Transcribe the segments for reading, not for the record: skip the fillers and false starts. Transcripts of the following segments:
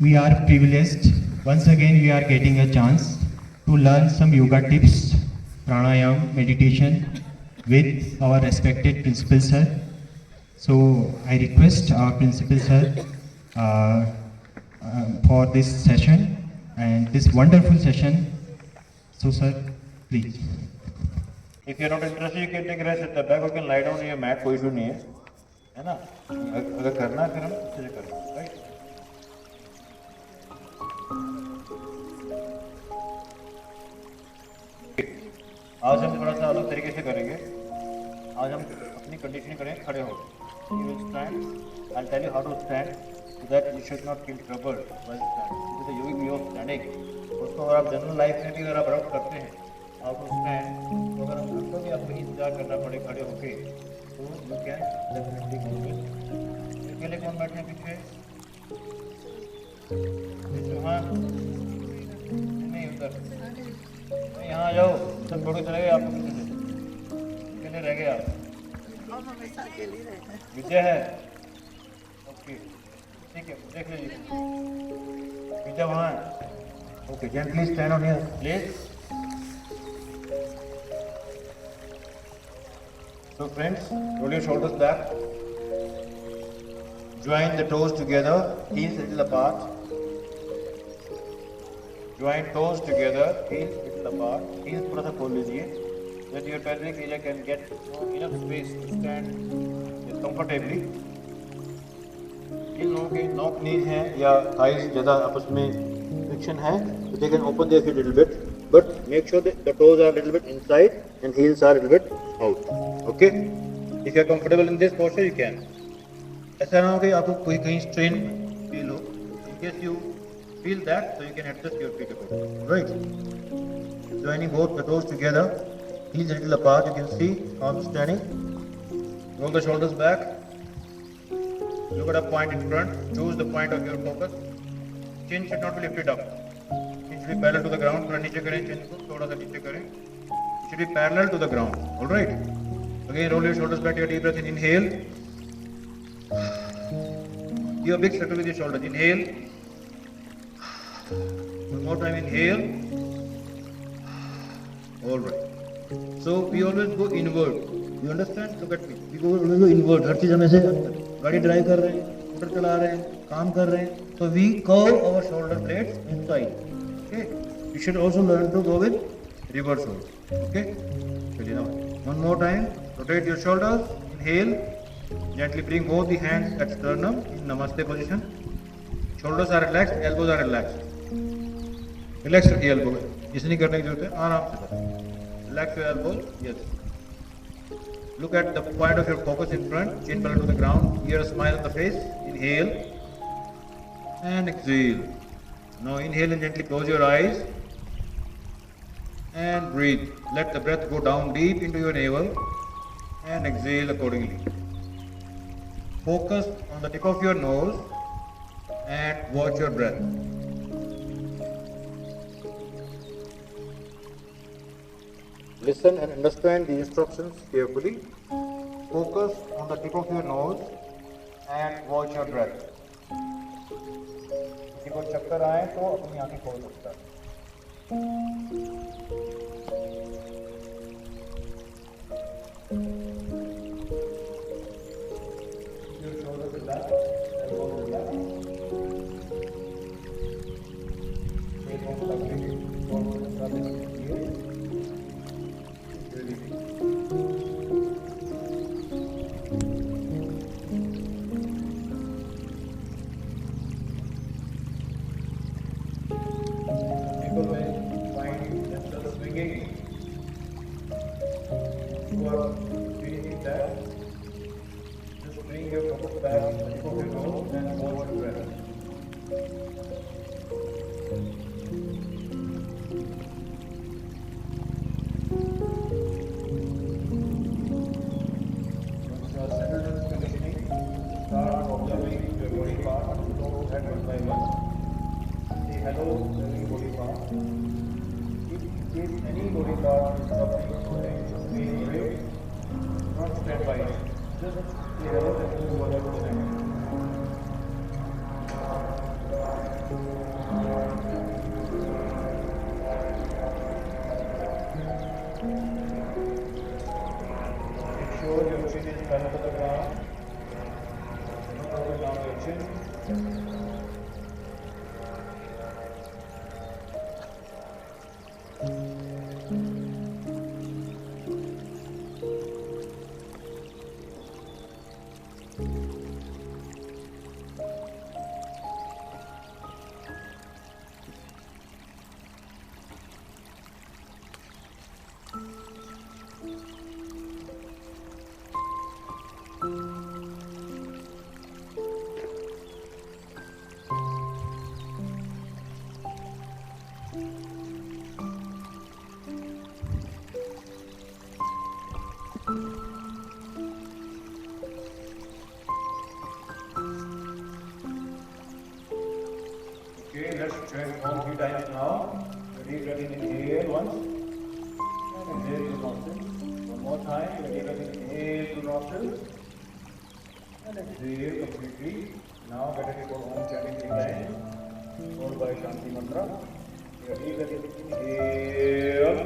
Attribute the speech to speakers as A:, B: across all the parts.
A: We are privileged. Once again, we are getting a chance to learn some yoga tips, pranayam, meditation with our respected principal sir. So I request our principal sir for this session and this wonderful session. So sir, please.
B: If you're not interested, you can take rest at the back. You can lie down on your mat. कोई issue नहीं है ना? अगर करना है फिर हम अच्छे से करेंगे, राइट? आज हम थोड़ा सा अलग तरीके से करेंगे. आज हम अपनी कंडीशनिंग करेंगे खड़े हो. You will stand. I'll tell you how to stand so that you should not feel troubled while standing. This is the yogic way of standing. उसको अगर आप जनरल लाइफ में भी अगर आप रब करते हैं, how to stand, तो अगर हम आपको भी आपको इंतजार करना पड़े खड़े होके, तो you can definitely go with. पहले कौन बैठे हैं पीछे? हाँ, नहीं उधर. यहाँ आ जाओ. सब थोड़े चले गए आपको पीछे से. अकेले रह गए आप. विजय है. ओके, ठीक है, देख लीजिए. विजय वहाँ है. Okay, gently stand on your place. So friends, roll your shoulders back. Join the toes together, heels a little apart. Join toes together, heels a little apart. Heels थोड़ा सा खोल लीजिए, that your pelvic area can get enough space to stand comfortably. इन लोगों के knock knees हैं या thighs ज़्यादा आपस में friction है, so they can open their feet a little bit, but make sure that the toes are a little bit inside and heels are a little bit out. Okay? If you are comfortable in this posture, you can. ऐसा ना हो कि आपको कोई कहीं strain feel हो. In case you feel that, so you can adjust your feet accordingly. Right? Joining both the toes together, heels a little apart. You can see arms standing. Roll the shoulders back. Look at a point in front. Choose the point of your focus. Chin should not be lifted up. Chin should be parallel to the ground. थोड़ा नीचे करें chin को, थोड़ा सा नीचे करें. It should be parallel to the ground. All right. Again, roll your shoulders back. Take a deep breath in. Inhale. Give a big circle with your shoulders. Inhale. One more time. Inhale. All right. So we always go inward. You understand? Look at me. We always go inward. हर चीज हम ऐसे गाड़ी drive कर रहे हैं, scooter चला रहे हैं, काम कर रहे हैं. So we curve our shoulder blades inside. Okay. You should also learn to go with reverse hold. Okay. चलिए now. One more time. Rotate your shoulders. Inhale. Gently bring both the hands at sternum in Namaste position. Shoulders are relaxed. Elbows are relaxed. Relax रखिए elbow. इसे नहीं करने की जरूरत है. आराम से करें. Relax your elbows. Yes. Look at the point of your focus in front. Chin parallel to the ground. Here a smile on the face. Inhale. And exhale. Now inhale and gently close your eyes. And breathe. Let the breath go down deep into your navel. And exhale accordingly. Focus on the tip of your nose. And watch your breath. Listen and understand the instructions carefully. Focus on the tip of your nose and watch your breath. किसी को चक्कर आए तो अपनी आंखें खोल सकता है. Your shoulders relax, elbows relax. Face on the leg, shoulders relax. Just bring your focus back on the tip of your nose and watch your breath. Once you are settled in this conditioning, start observing your body part. Don't head one by one. Say hello to every body part. If in case any body part is suffering from any pain or ache, not stand by it. Just say hello and do whatever you palms to the ground. Open down your chin. Okay, let's try all 3 times now. Ready, ready, inhale once. And inhale to nostrils. One more time. Ready, ready, inhale to nostrils. And exhale completely. Now get ready for Om chanting 3 times. Followed by Shanti mantra. Ready, ready, inhale.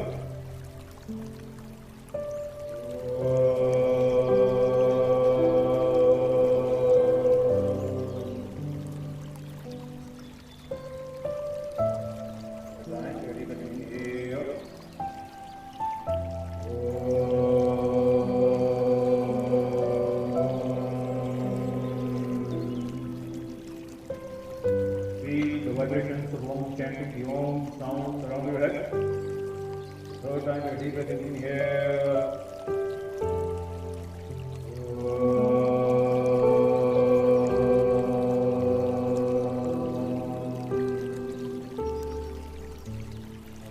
B: Vibrations of Om chanting the Om sound around your head. Third time, ready, breath in here.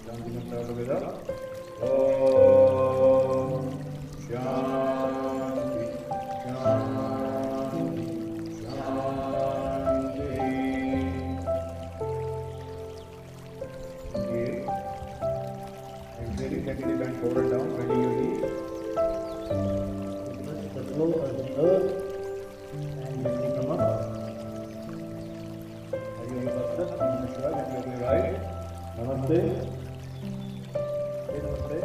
B: Chanting mantra together. Om Shanti Shanti Shanti. Exhaling, bend forward down, bending your knees. Touch the floor or the earth and gently come up. Hari Om Tat Sat, Namaskar, and your right. Namaste. Namaste.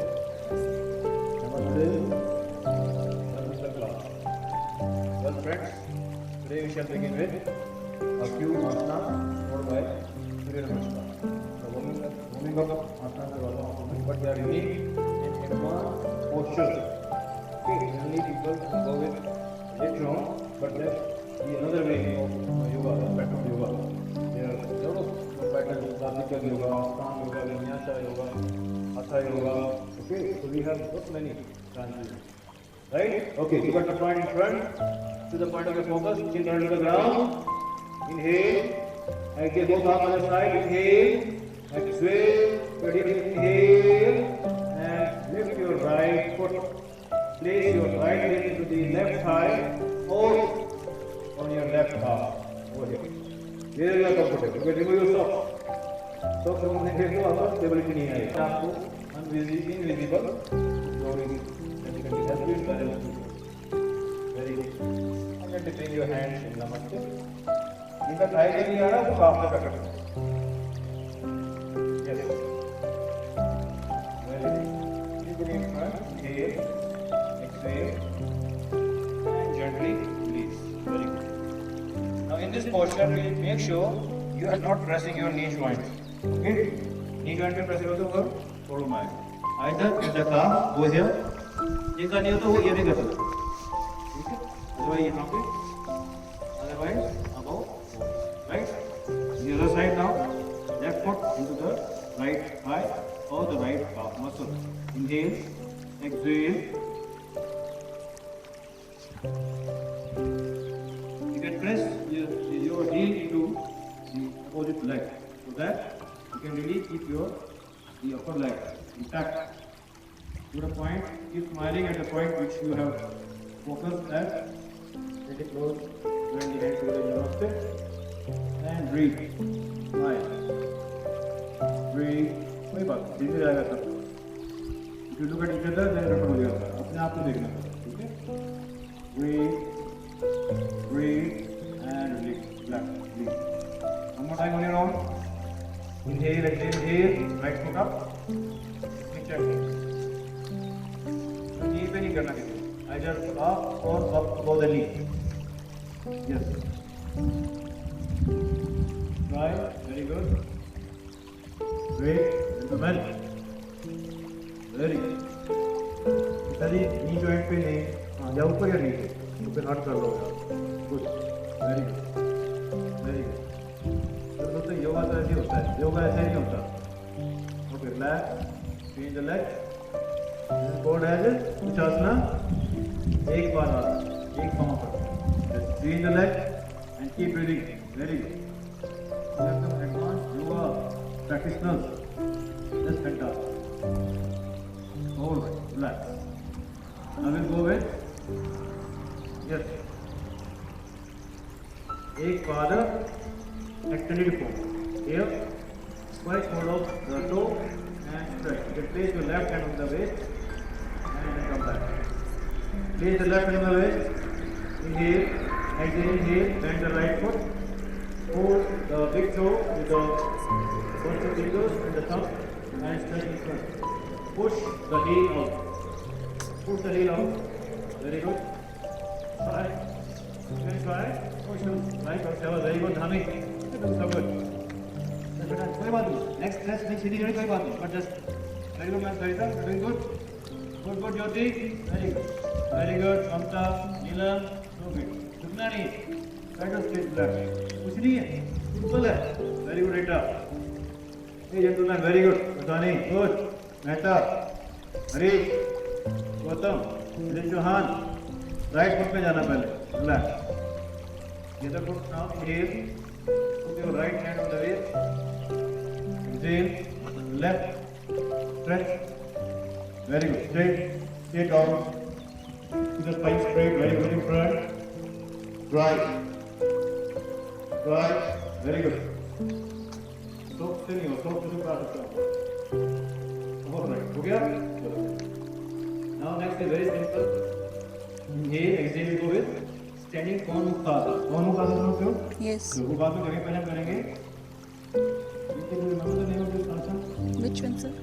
B: Namaste. Namaste. Well, friends, today we shall begin with a few asanas followed by Surya Namaskar. Warming up asanas are also but they are unique and advanced postures. Okay, generally people go with later on, but there's another way of yoga, aspect of yoga. There are a lot of patterns, classical yoga, Ashtanga yoga, Vinyasa yoga, Hatha yoga. Okay, so we have so many branches. Right? Okay, you got the point in front, to the point of your focus, chin down to the ground. Inhale, exhale, both arms on the side, inhale. Exhale, ready to inhale and lift your right foot. Place your right leg into the left thigh or on your left arm. Over here. Here you are comfortable. You can remove your socks. Socks removing to आपको stability नहीं आएगी. आपको invisible flooring basically help you in balance. Very good. And then between your hands in Namaste. इनका thigh नहीं आ रहा वो calf से पकड़. Yes. Very good. Keep in front. Inhale. Exhale. And gently release. Very good. Now in this posture, make sure you are not pressing your knee joint. Okay? Knee joint पे press करो तो वो problem आएगा. Either if the calf goes here, ये करनी हो तो वो ये भी कर सकते हो. ठीक है? Otherwise यहाँ पे. Otherwise above. Right? The other side now. Left foot into the right thigh or the right calf muscle. Inhale, exhale. You can press your heel into the opposite leg so that you can really keep the upper leg intact. To the point, keep smiling at the point which you have focused at. Let it close, bend the head to the namaste and breathe. Smile. Breathe. कोई बात धीरे जाएगा सब. If you look at each other, then रखो हो जाएगा. अपने आप को देखना. ठीक है? Breathe. Breathe and release. Relax. Release. One more time on your own. Inhale, exhale. Right foot up. Knee पे नहीं करना किसी. measure up or up above the knee. Yes. Try. Very good. Great. Gentlemen. Very good. पिताजी knee joint पे नहीं, हाँ या ऊपर या नीचे, ऊपर हाथ कर लो यार. Good. Very good. Very good. तो दोस्तों योगा तो ऐसे होता है, योगा ऐसे नहीं होता. Okay, relax. Change the leg. This is called as Uchasana. एक बार आना, एक पाँव पर. Just change the leg and keep breathing. Very good. You have some advanced yoga practitioners. Just fantastic. All right, relax. Now we'll go with yes. एक father extended form. Here, square hold of the toe and stretch. You can place your left hand on the waist and then come back. Place the left hand on the waist. Inhale, exhale, inhale, bend the right foot. Hold the big toe with the first two fingers and the thumb and stretch in front. Push the heel out. Push the heel out. Very good. Try. You can try. Push the right or seven. Very good. Dhami. So good. कोई बात नहीं. Next stretch नहीं सीधी जोड़ी कोई बात नहीं. But just very good, man. Sarita. Doing good. Good, good, Jyoti. Very good. Very good. Mamta, Neelam. So good. झुकना नहीं. Try to stay flat. कुछ नहीं है. Simple है. Very good, Rita. Hey, gentlemen. Very good. Usani. Good. Mehta. Harish. Gautam. Dilip Chauhan. Right foot पे जाना पहले. Relax. The other foot now. Inhale. Put your right hand on the waist. Exhale. Left. Stretch. Very good. Straight. Straight down. To the spine straight. Very good in front. Right. Right. Very good. Stop still नहीं हो. Stop still कर सकते हो. All right. हो गया? चलो. Now next is very simple. Inhale. Exhale. We go with standing कौन मुक्तासा. कौन मुक्तासा समझते हो?
C: Yes.
B: तो वो बात में जगह पहले हम करेंगे. You remember the name of this asana?
C: Which one, sir?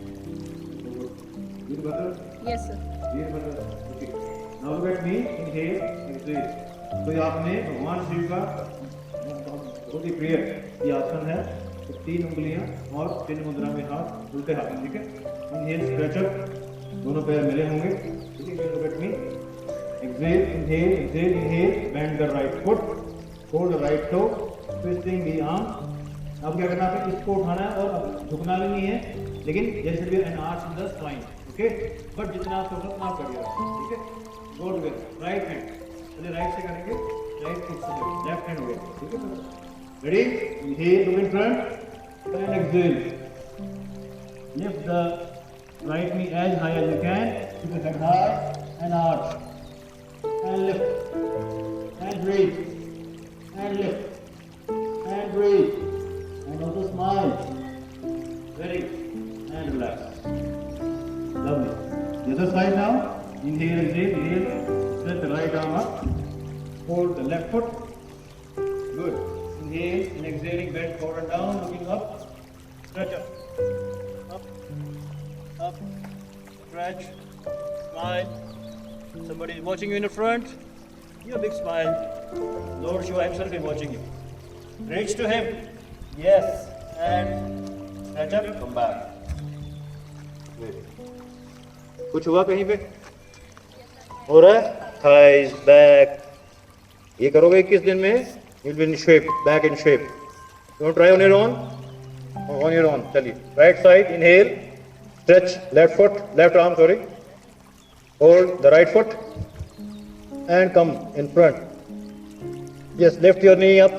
B: Veerbhadra.
C: Yes, sir.
B: Veerbhadra. Okay. Now look at me. Inhale. Exhale. तो ये आपने भगवान शिव का बहुत ही प्रिय ये आसन है. तो 3 उंगलियां और 3 मुद्रा में हाथ उल्टे हाथ. ठीक है. Inhale. Stretch up. दोनों पैर मिले होंगे. ठीक है. Look at me. Exhale. Inhale. Exhale. Inhale. Bend the right foot. Hold the right toe. Twisting the arm. अब क्या करना है? इसको उठाना है और अब झुकना भी नहीं है, लेकिन there should be an arch in the spine. Okay? But जितना आप सोचो उतना आप करिएगा. ठीक है? Go together. Right hand. पहले राइट से करेंगे. Right foot से लेफ्ट हैंड हो गया. ठीक है? Ready? Inhale. Look in front. And exhale. Lift the right knee as high as you can. Keep the head high and arch. And lift. And breathe. And lift. And breathe. And also smile. Very good. And relax. Lovely. The other side now. Inhale, exhale, inhale. Stretch the right arm up. Hold the left foot. Good. Inhale and exhaling, bend forward and down, looking up. Stretch up. Up. Up. Stretch. Smile. Somebody is watching you in the front. Give a big smile. Lord Shiva himself is watching you. Reach to him. Yes. And stretch up. Come back. कुछ हुआ कहीं पे? हो रहा है? Thighs, back. ये करोगे 21 दिन में? You'll be in shape, back in shape. You want to try on your own? On your own. चलिए. Right side. Inhale. Stretch left foot, left arm. Sorry. Hold the right foot and come in front. Yes. Lift your knee up.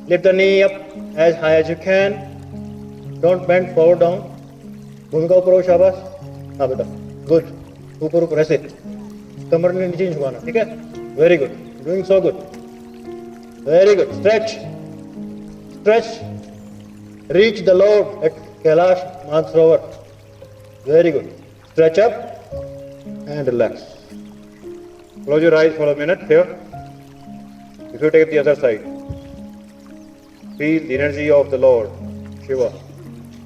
B: Lift the knee up as high as you can. Don't bend forward down. भूमिका ऊपर हो. शाबाश. हाँ बेटा. Good. ऊपर ऊपर ऐसे. कमर ने नीचे झुकाना. ठीक है? Very good. Doing so good. Very good. Stretch. Stretch. Reach the Lord at Kailash Mansarovar. Very good. Stretch up and relax. Close your eyes for a minute here. If you take the other side, feel the energy of the Lord, Shiva,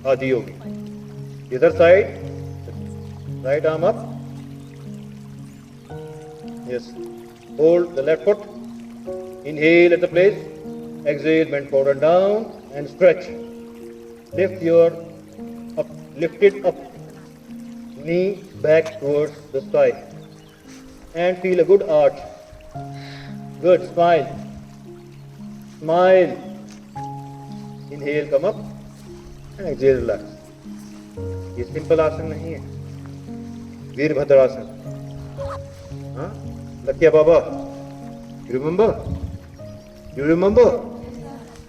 B: Adi Yogi. The other side, right arm up. Yes. Hold the left foot. Inhale at the place. Exhale, bend forward and down and stretch. Lift it up. Knee back towards the sky. And feel a good arch. Good, smile. Smile. Inhale, come up. And exhale, relax. ये simple आसन नहीं है, वीरभद्रासन. हाँ, लकिया बाबा, you remember?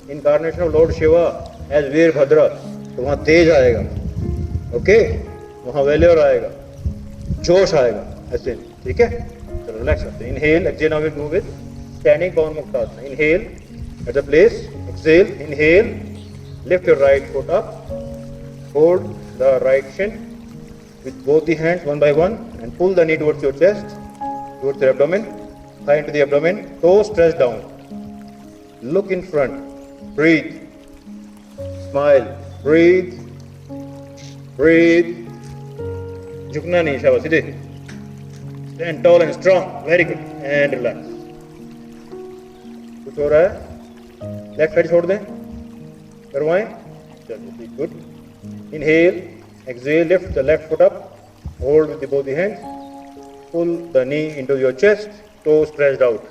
B: Incarnation of Lord Shiva as Veerabhadra. तो वहाँ तेज आएगा, okay? वहाँ valour आएगा, जोश आएगा, ऐसे, ठीक है? चलो रिलैक्स करते हैं. Inhale, exhale. Now we move with standing Pawan Muktasana. Inhale at the place. Exhale. Inhale. Lift your right foot up. Hold the right shin with both the hands one by one and pull the knee towards your chest, towards your abdomen, thigh into the abdomen, toes stretch down. Look in front, breathe, smile, breathe, झुकना नहीं, शाबाश, सीधे. Stand tall and strong, very good, and relax. कुछ हो रहा है? Left side छोड़ दें, करवाएं, चलिए, good. Inhale, exhale, lift the left foot up, hold with both the hands, pull the knee into your chest, toes stretched out,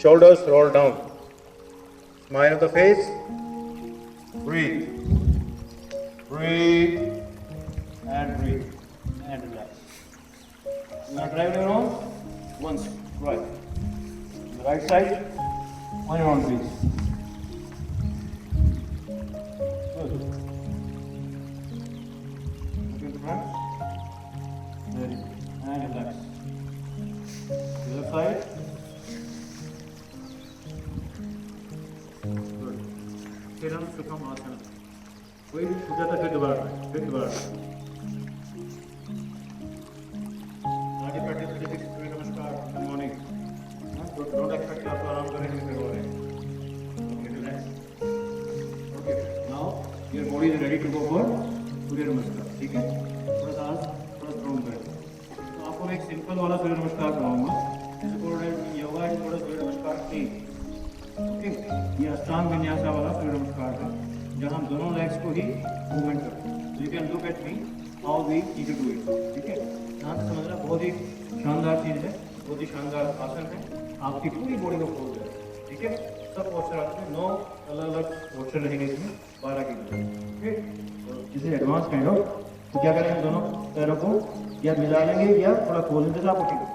B: shoulders roll down, smile on the face, breathe, and relax. Now drive your own, once, right, the right side, on your own please. And relax. The other side. Good. फिर हम सुखम आसन. कोई भी छूटा था फिर दोबारा. आगे प्रैक्टिस करते हुए नमस्कार. Good morning. Don't expect कि आपको आराम करेंगे फिर हो रहे हैं. Okay, relax. Okay. Now your body is ready to go for सूर्य नमस्कार. ठीक है? थोड़ा स्ट्रॉन्ग करें. मैं एक सिंपल वाला सूर्य नमस्कार कराऊंगा. योगा है थोड़ा सूर्य नमस्कार नहीं, ओके? ये अष्टांग विन्यासा वाला सूर्य नमस्कार है जहाँ हम दोनों लेग्स को ही मूवमेंट करते हैं. You can look at me how we need to do it. ठीक है? यहाँ से समझना बहुत ही शानदार चीज़ है, बहुत ही शानदार आसन है. आपकी पूरी बॉडी को खोल देगा. ठीक है? सब पोस्चर आते हैं, 9 अलग पोस्चर रहेंगे इसमें, 12 की. ओके? इसे एडवांस काइंड ऑफ. तो क्या करेंगे, दोनों पैरों को या मिला लेंगे या थोड़ा खोल देंगे. आप उठेंगे,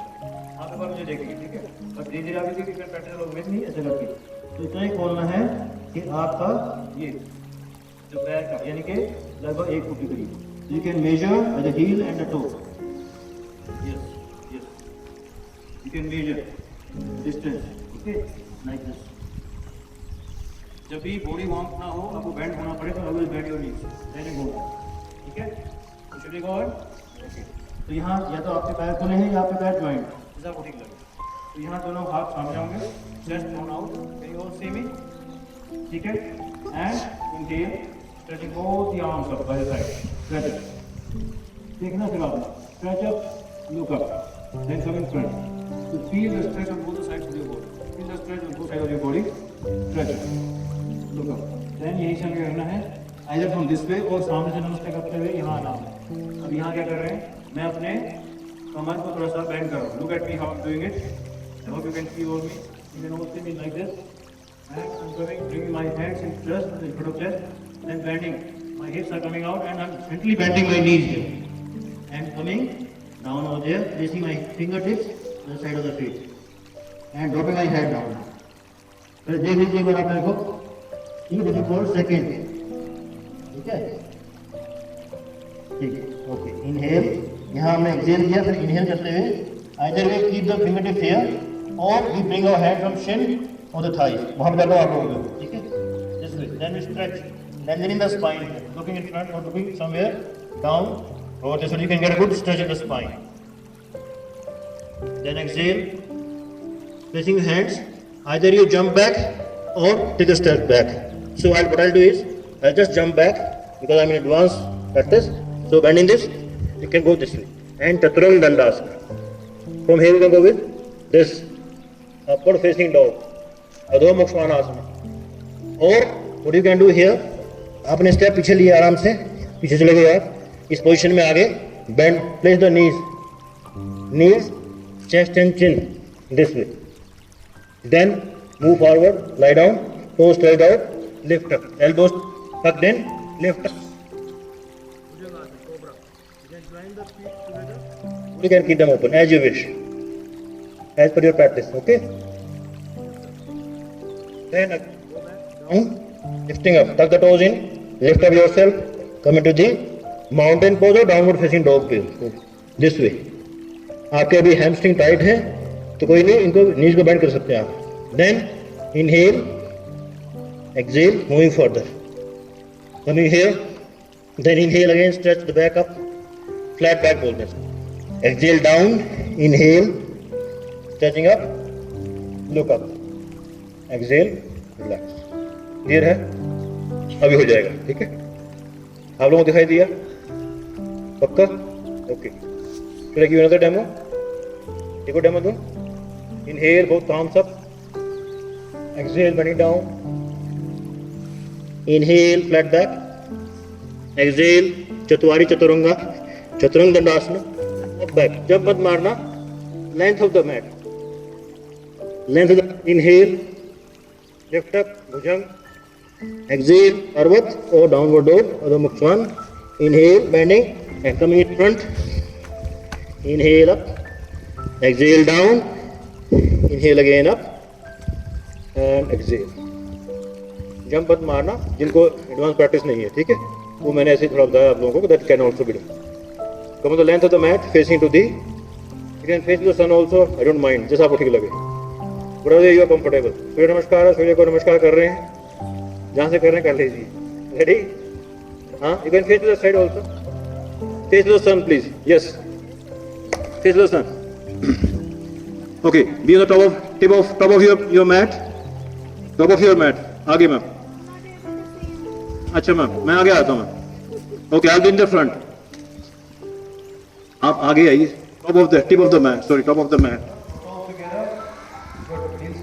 B: आप एक बार मुझे देखेंगे. ठीक है? और धीरे धीरे आगे देखिए, प्रैक्टिस में नहीं ऐसे करके. तो इतना ही खोलना है कि आपका ये जो पैर का यानी कि लगभग 1 फुट के करीब. You can measure the heel and the toe. Yes, you can measure distance. Okay, like this. जब भी बॉडी वार्म ना हो, आपको बैंड होना पड़े तो always bend your knees, then you go. ठीक है? Should we go on? Okay. तो यहाँ या तो आपके पैर खुले हैं या आपके पैर ज्वाइंट, जैसा आपको ठीक लगे. तो यहाँ दोनों हाथ सामने होंगे, chest thrown out. Can you all see me? ठीक है? And inhale, stretching both the arms up by the side. Stretch up. देखना फिर आपने stretch up, look up, then come in front. तो feel the stretch on both the sides of your body. Feel the stretch on both sides of your body. Stretch up, look up. Then यही समय करना है either from this way और सामने से नमस्ते करते हुए यहाँ आना है. अब यहाँ क्या कर रहे हैं, मैं अपने कमर को थोड़ा सा बेंड कर रहा हूँ. Look at me how I am doing it. I hope you can see over me. You can also me like this. And I am bringing my hands in chest, in front of chest, then bending. My hips are coming out and I am gently bending my knees here and coming down over there, placing my fingertips on the side of the feet and dropping my head down. फिर देख लीजिए अगर आप मेरे को. ठीक है? For second. ठीक है? ठीक है, ओके. इनहेल, यहाँ हमने एक्सहेल किया, फिर इनहेल करते हुए either way keep the fingertips here और we bring our hand from shin on the thighs. वहाँ पे आप लोग. ठीक है? This way. Then we stretch, lengthening the spine, looking in front or looking somewhere down over there, so you can get a good stretch in the spine. Then exhale, placing your hands. Either you jump back or take a step back. So what I'll do is I'll just jump back because I'm in advanced practice. So bending this, you can go this way and Chaturanga Dandasana. From here we can go with this upward facing dog, Adho Mukha Svanasana. Or what you can do here, आपने step पीछे लिया, आराम से पीछे चले गए आप, इस पोजीशन में आगे bend, place the knees, chest and chin this way. Then move forward, lie down, toes straight out, lift up, elbows tucked in, lift up. You can keep them open as you wish, as per your practice. Okay. Then lifting up, tuck the toes in, lift up yourself, come into the mountain pose or downward facing dog pose. This way. आपके अभी hamstring tight है तो कोई नहीं, इनको नीज को bend कर सकते हैं आप. Then inhale, exhale, moving further, coming here, then inhale again, stretch the back up, flat back बोलते हैं. Exhale down, inhale, stretching up, look up, exhale, relax. Clear है? अभी हो जाएगा. ठीक है, आप लोगों को दिखाई दिया? पक्का? Okay. Should I give you another demo? Take a demo. Inhale, both palms up. Exhale, bending down. Inhale, flat back. Exhale, Chatwari Chaturanga, Chaturanga Dandasana. Up back. Jump mat marna. Length of the mat. Length of the inhale. Lift up, Bhujang. Exhale, Arvat or downward dog or the Mukha Swan. Inhale, bending and coming in front. Inhale up, exhale down, inhale again up and exhale. Jump मत मारना, जिनको advance practice नहीं है. ठीक है, वो मैंने ऐसे ही थोड़ा बताया आप लोगों को. That can also be done. Come the length of the mat facing to the. You can face the sun also, I don't mind, जैसा आपको ठीक लगे. बड़ा यू आर कंफर्टेबल. सूर्य नमस्कार है, सूर्य को नमस्कार कर रहे हैं, जहाँ से कर रहे हैं कर लीजिए. रेडी? हाँ, you can face to the side also. Face to the sun please. Yes, face the sun. Okay, be on the top of your mat. Top of your mat. आगे मैम. अच्छा मैम, मैं आगे आता हूँ. Okay, I'll be in the front. आप आगे आइए. Tip of the mat. Sorry, top of the mat. Palms together. Good. Knees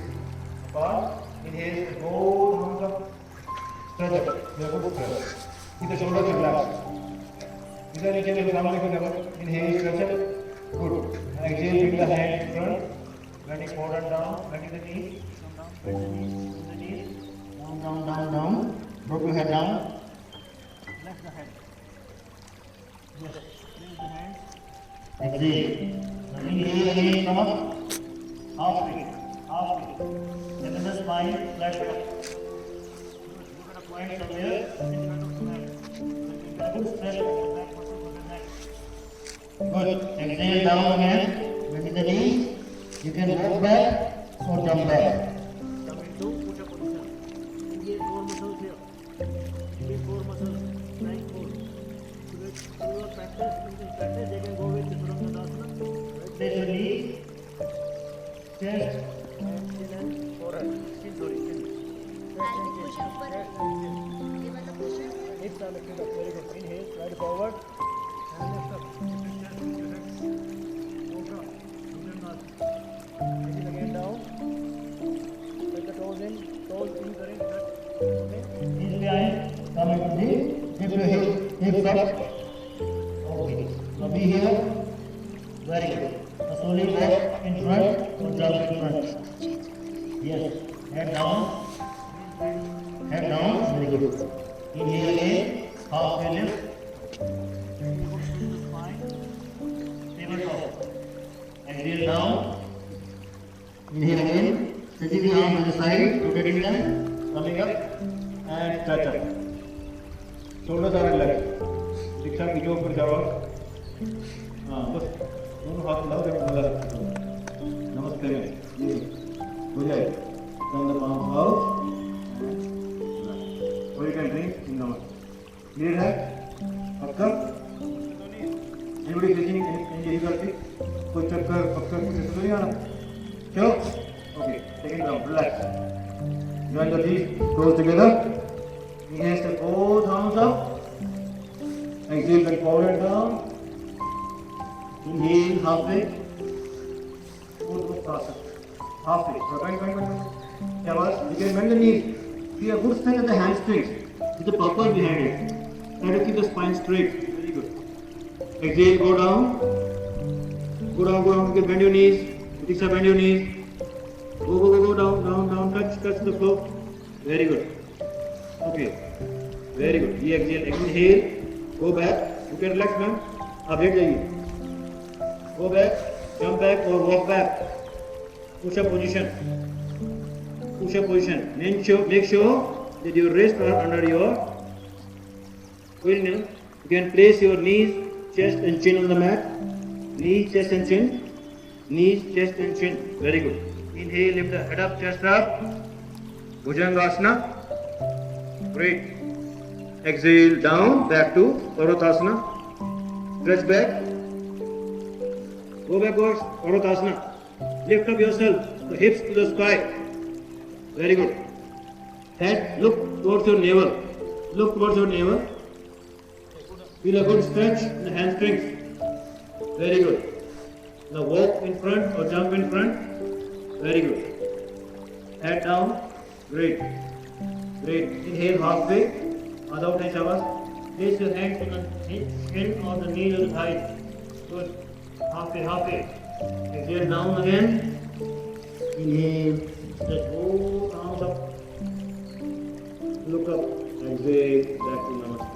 B: apart. Inhale. Go arms up. Stretch up. Your good stretch. Keep the shoulders relaxed. इधर नीचे में सामने को लेकर. Inhale. Stretch up. Good. Exhale, bring the hand in front, bending forward and down, bending the knees, come down, bend the knees, bend the knees, down, down, down, down, drop your head down, lift the head. Yes, raise the hands. Exhale. Inhale again, come up, half swing, then the spine, flat back. Look at a point somewhere, in front of the mat. Good stretch of the back muscle for the neck. Good. Exhale down again. Bend the knees. You can walk back or jump back. Come into push-up position. Engage 4 muscles here. Engage 4 muscles. Try 4. So with your practice, they can go with Chaturanga Dandasana. Place your knees, chest, and chin and forehead. Chin, sorry, chin. Chest and chin. Hips are lifted up. Very good. Inhale, slide forward, and lift up. Again down. Take the toes in करें. Okay. Knees behind. Come into the hips up. Okay. Now be here. Very good. Now slowly walk in front or jump in front. Yes. Head down. Head down. Very good. Inhale again. Halfway lift. Exhale down. Inhale again. Stretching the arms to the side, rotating them, coming up and stretch up. Shoulders are relaxed. दीक्षा पीछे ऊपर जाओ. हाँ, बस दोनों हाथ मिलाओ, जब लगा सकते हो. नमस्ते में ये हो जाए. Turn the palms out. Or you can drink in normal. Clear है? पक्का? Anybody facing any difficulty? कोई चक्कर पक्का कुछ तो नहीं आना. Sure? Okay, take it down, relax. Join the feet, toes together. Inhale, step both arms up. Exhale, bend forward and down. Inhale, halfway. Uttasana. Halfway. So bend. Shabas. You can bend the knees. See a good strength at the hamstrings. With the purpose behind it. Try to keep the spine straight. Very good. Exhale, go down. Go down. You can bend your knees. Utiksha, bend your knees. Go down. Touch the floor. Very good. Okay. Very good. ये exhale. Go back. You can relax, ma'am. आप बैठ जाइए. Go back. Jump back or walk back. Push up position. Make sure that your wrists are under your windmill. You can place your knees, chest and chin on the mat. Knees, chest and chin. Knees, chest and chin. Very good. Inhale, lift the head up, chest up. Bhujangasana. Great. Exhale, down, back to Parvatasana. Stretch back. Go backwards, Parvatasana. Lift up yourself, the hips to the sky. Very good. Head, look towards your navel. Feel a good stretch in the hamstrings. Very good. Now walk in front or jump in front. Very good. Head down. Great. Inhale halfway. Adha uthai shabas. Place your hands on the shin or the knee or the thigh. Good. Halfway. Exhale down again. Inhale. Just both arms up. Look up. Exhale. Back to namaste.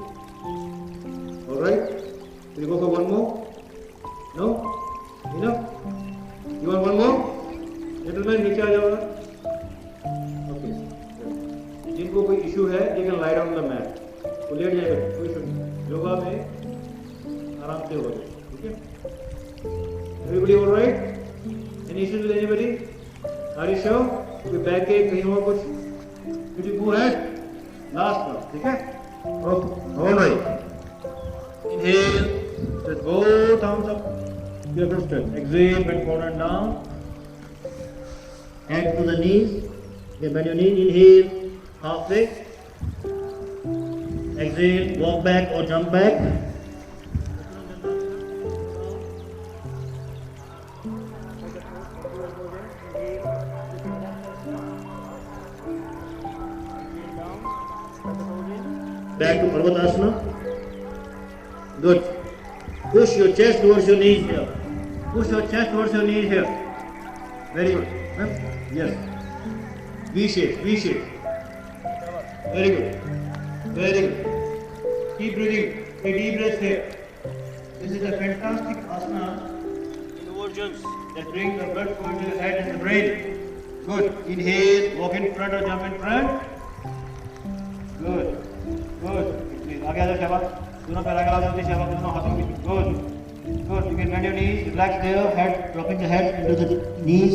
B: Alright? Will you go for one more? No? Enough? You want one more? Gentlemen, नीचे आ जाओ. Okay. जिनको कोई issue है, they can lie down on the mat. वो late जाएगा, कोई issue नहीं. योगा में आराम से होगा. ठीक है? Everybody alright? Any issues with anybody? Are you sure? कोई बैक के कहीं और कुछ? Did you go ahead? Last one. ठीक है? Okay. Alright. Inhale. Just both arms up. Give a good stretch. Exhale, bend forward and down. Head to the knees. Okay, bend your knee. Inhale, halfway. Exhale, walk back or jump back. Back to Parvatasana. Good. Push your chest towards your knees here. Very good. Yes. V shape. Very good. Keep breathing. Take deep breaths here. This is a fantastic asana inversions that bring the blood flow to the head and the brain. Good. Inhale, walk in front or jump in front. Good. आगे आ जाओ शाबाश. दोनों पैर आगे आ जाओ शाबाश. दोनों हाथों में. Good. You can bend your knees. Relax there. Head, dropping the head into the knees.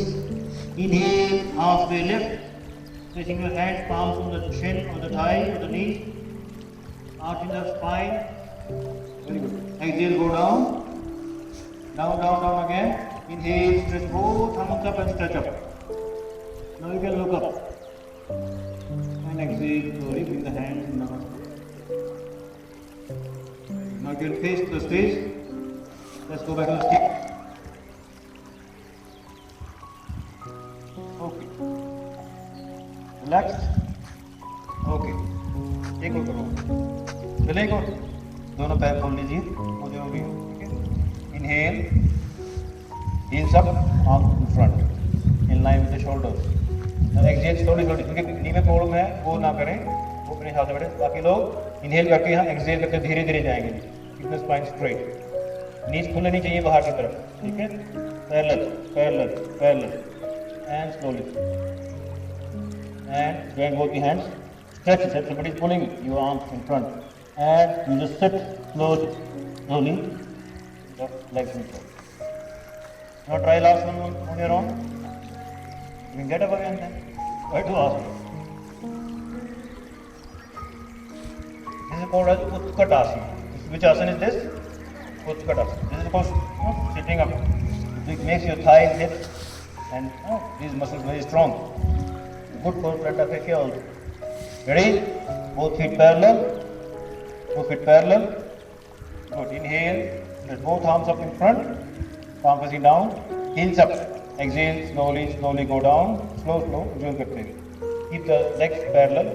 B: Inhale, halfway lift. Placing your hands, palms on the chin or the thigh or the knee. Arching the spine. Very good. Exhale, go down. Down again. Inhale, stretch both thumbs up and stretch up. Now you can look up. And exhale, slowly bring the hands in namaste. Now you can face the stage. Let's go back to the stick. Okay. Relaxed. Okay. एक और करो. चलेगा. दोनों पैर खोल लीजिए. मुझे हो गई. ठीक है. Inhale. Heels up, arms in front. In line with the shoulders. Now exhale slowly. क्योंकि नी में प्रॉब्लम है, वो ना करें. वो अपने हिसाब से बैठे. बाकी लोग inhale करके यहाँ exhale करके धीरे जाएंगे. Keep the spine straight. Knees खुलने नहीं चाहिए बाहर की तरफ. ठीक है. Parallel. And slowly. And bend both the hands. Stretch it. Somebody is pulling your arms in front. And you just sit slowly. Just legs in front. Now try last one on your own. You can get up again then. Try to ask. This is called as Utkatasana. Which asana is this? Utkatasana. This is called sitting up. It makes your thighs, hips, and these muscles very strong. Good for plantar fascia also. Ready? Both feet parallel. Good. Inhale. Let both arms up in front. Palm facing down. Heels up. exhale, slowly go down, slow, exhale करते हुए. Keep the legs parallel,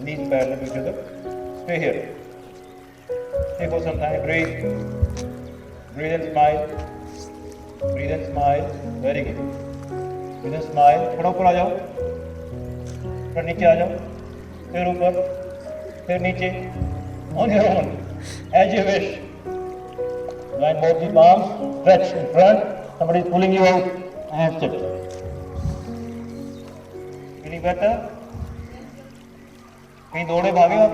B: knees parallel to each other. Stay here. Stay for some time. Breathe and smile. Breathe and smile. Very good. Breathe and smile. थोड़ा ऊपर आ जाओ. थोड़ा नीचे आ जाओ. फिर ऊपर. फिर नीचे. On your own. As you wish. Line both the palms. Stretch in front. Somebody is pulling you out. And sit. Feeling better? कहीं दौड़े भागे हो आप?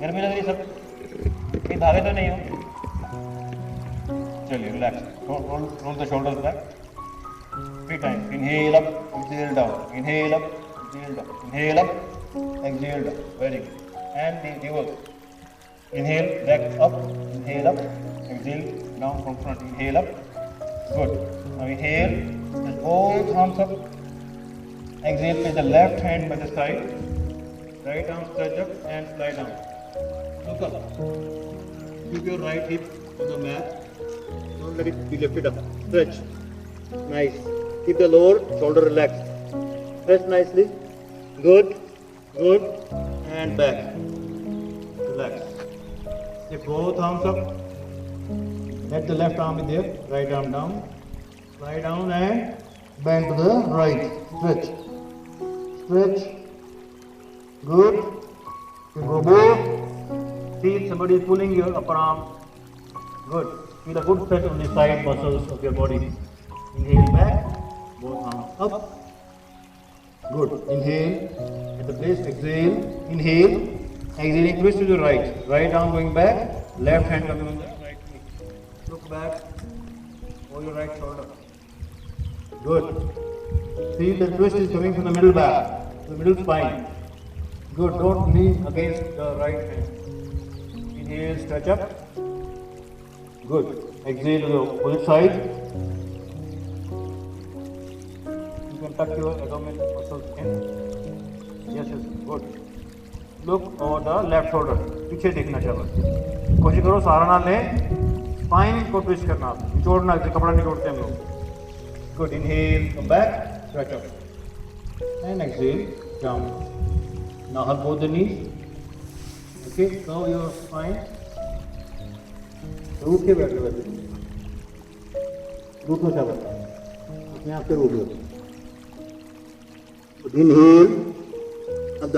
B: गर्मी लग रही सब? कहीं भागे तो नहीं हो? चलिए relax. Roll the shoulders back. 3 times. Inhale up, exhale down. Inhale up, exhale down. Inhale up, exhale down. Very good. And the reverse. Inhale, back up. Inhale up, exhale down from front. Inhale up. Good. Now inhale, just both arms up. Exhale, place the left hand by the side. Right arm stretch up and slide down. Look up. Keep your right hip on the mat. Don't let it be lifted up. Stretch. Nice. Keep the lower shoulder relaxed. Stretch nicely. Good. Good. And back. Relax. Take both arms up. Let the left arm be there. Right arm down. Slide down and bend to the right. Stretch. Stretch. Good. You go both. Feel somebody is pulling your upper arm. Good. Feel a good stretch on the side muscles of your body. Inhale back. Both arms up. Good. Inhale. At the place, exhale. Inhale. Exhaling, twist to the right. Right arm going back. Left hand coming on the right knee. Look back. Hold your right shoulder. Good. Feel the twist is coming from the middle back. The middle spine. Good. Don't lean against the right hand. Inhale, stretch up. Good. Exhale to the opposite side. You can tuck your abdominal muscles in. Yes, good. Look over the left shoulder. पीछे देखना शाबाश. कोशिश करो सहारा ना ले. Spine को twist करना. निचोड़ना, कपड़ा निचोड़ते हम लोग. Good. Inhale, come back, stretch up. And exhale, down. Now hug both the knees. Okay, now your spine. रूठ के बैठ लो. रूठो शाबाश. अपने आप से रूठ लो. Inhale. अब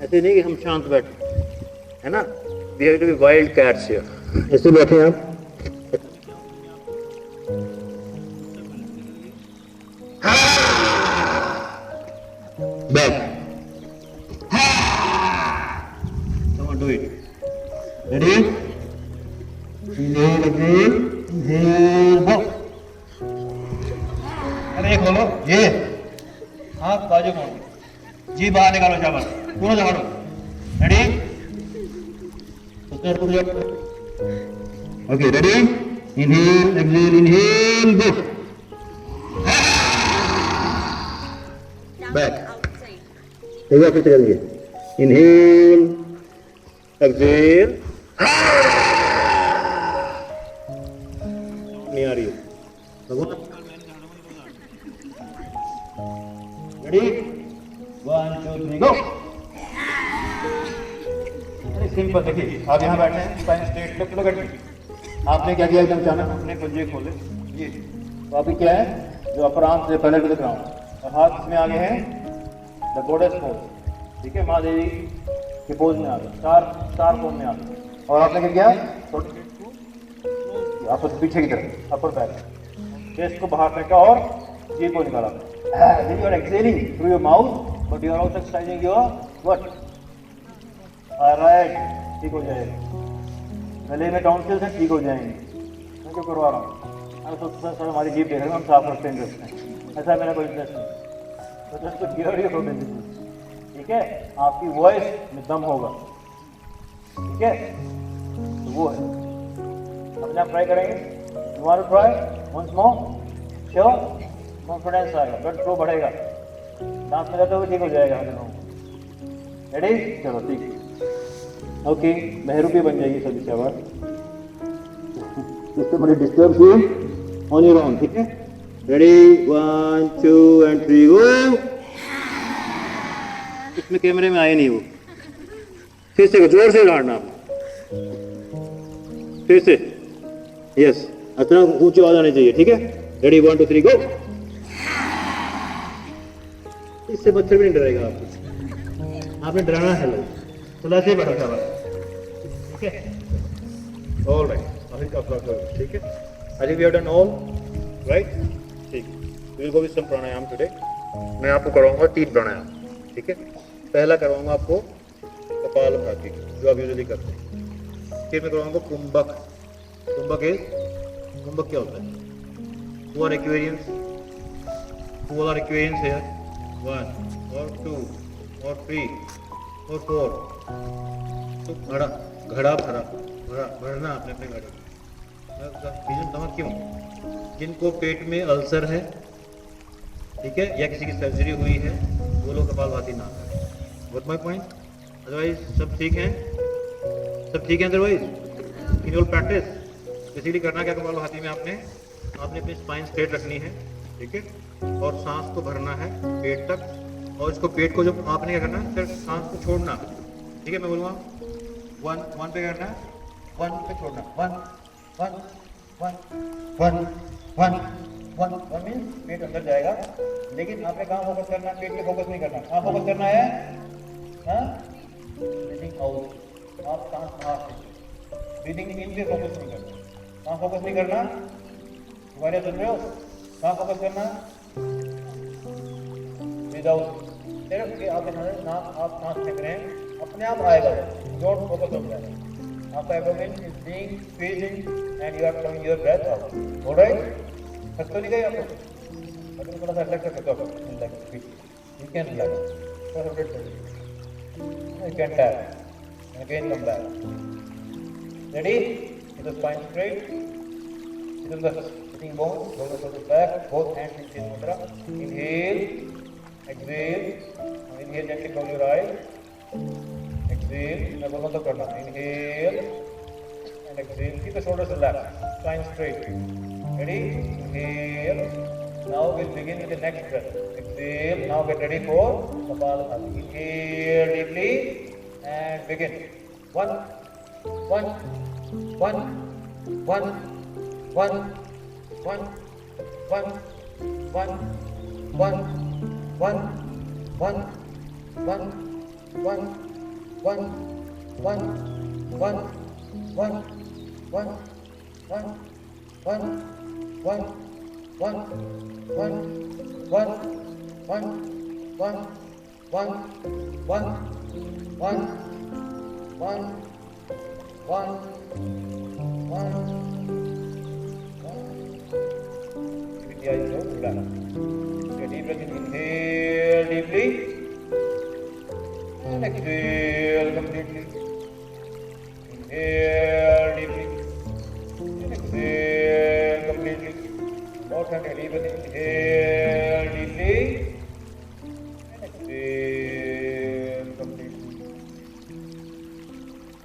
B: ऐसे नहीं कि हम शांत बैठे, है ना? We have to be wild cats here. ऐसे बैठे आप. Back. Come on, do it. Ready? Inhale, exhale. Inhale, go. अरे ये खोलो, ये. हाँ, बाजू खोलो. जी बाहर निकालो शाबाश. पूरा दबाओ. Ready? Okay, ready? Inhale, exhale, inhale, go. Back. एक बार फिर से करिए. Inhale, exhale. नहीं आ रही है. Ready? 1, 2, 3, go. सिंपल. देखिए आप यहाँ बैठे हैं, spine straight, left to the gut. आपने क्या किया? एकदम अचानक अपने पंजे खोले. ये तो अभी क्या है? जो अपर आर्म से पहले टू द ग्राउंड और हाथ इसमें आगे हैं. The goddess pose. ठीक है, माँ देवी के पोज में आ गए. स्टार पोज में आ गए. और आपने क्या किया? आपस पीछे की तरफ अपर बैक. चेस्ट को बाहर फेंका और जी को निकाला. Then you are exhaling through your mouth, but you are also exercising your what? Alright, ठीक हो जाएगा. गले में टॉन्सिल्स हैं, ठीक हो जाएंगे. मैं क्यों करवा रहा हूँ? अरे तो सर हमारी जीभ देख रहे हैं, हम साफ रखते हैं. ऐसा मेरा कोई इंटरेस्ट नहीं. तो जस्ट कुछ गिर रही हो बेसिकली. ठीक है, आपकी वॉइस में दम होगा. ठीक है, तो वो है. अपने आप ट्राई करेंगे. You want to try once more? Sure? Confidence आएगा, ब्लड फ्लो बढ़ेगा. डांस में रहते हुए ठीक हो जाएगा. रेडी? चलो ठीक है. ओके, बहरूपी बन जाएगी सभी शाबाश. इससे बड़ी डिस्टर्ब हुई ऑन योर ओन, ठीक है? रेडी 1 2 एंड 3 गो। इसमें कैमरे में आए नहीं वो, फिर से जोर से गाड़ना, फिर से, यस, इतना ऊंची आवाज आनी चाहिए, ठीक है? रेडी 1 2 3 गो। इससे मच्छर भी नहीं डरेगा आपको, आपने डराना है लोग, तो ऐसे ही बढ़ा था बस, ठीक है? ऑल राइट, ठीक है? I think we have done all right, ठीक। We will go with some pranayama today. मैं आपको करवाऊंगा 3 प्राणायाम, ठीक है? पहला करवाऊंगा आपको कपालभाति, जो आप यूजुअली करते हैं। फिर मैं करवाऊंगा कुंभक। कुंभक क्या होता है? Who are Aquarians? Who are Aquarians here? 1 or 2 or 3 or 4। तो घड़ा भरना आपने अपने घड़े। रीजन समझ क्यों? जिनको पेट में अल्सर है, ठीक है, या किसी की सर्जरी हुई है, वो लोग कपालभाति ना करें। What my point? अदरवाइज सब ठीक है, otherwise in your practice basically करना क्या कपालभाति में आपने अपनी स्पाइन स्ट्रेट रखनी है, ठीक है, और सांस को भरना है पेट तक, और इसको पेट को जब आपने क्या करना है, फिर सांस को छोड़ना, ठीक है? मैं बोलूँगा 1 पे करना है, 1 पे छोड़ना, 1 1 1 1 1 1 1 मीन्स पेट अंदर जाएगा, लेकिन आपने कहाँ फोकस करना है? पेट पे फोकस नहीं करना। कहाँ फोकस करना है? ब्रीदिंग आउट, आप सांस बाहर से, ब्रीदिंग इन पे फोकस नहीं करना। कहाँ फोकस नहीं करना? दोबारा सुन रहे हो? कहाँ फोकस करना? विदाउट, सिर्फ कि आप सांस फेंक रहे हैं, अपने आप आएगा, डोंट फोकस ऑन दैट। आपका abdomen is being squeezing and you are coming your breath out, alright? थक तो नहीं गए आप? अगर थोड़ा सा रिलैक्स करके तो यू कैन रिलैक्स, थोड़ा सा you can tap and again come back. Ready? With the spine straight, with the sitting bones, shoulders to the back, both hands in chin mudra. Inhale, exhale. Now inhale gently, close your eyes. Exhale. मैं बोलूँ तो करना. Inhale and exhale. Keep the shoulders relaxed, spine straight. Ready? Inhale. Now we'll begin with the next breath. Exhale. Now get ready for Kapalabhati. Inhale deeply and begin. 1 1 1 1 1 1 1 1 1 1 1 1 1 1 1 1 1 1 1 1 1 1 1 1 1 1 1 1 1 1 1 Keep the eyes closed, relax. Take a deep breath in. Inhale deeply and exhale completely. Inhale deeply and exhale completely. More time, take a deep breath in. Inhale deeply and exhale completely.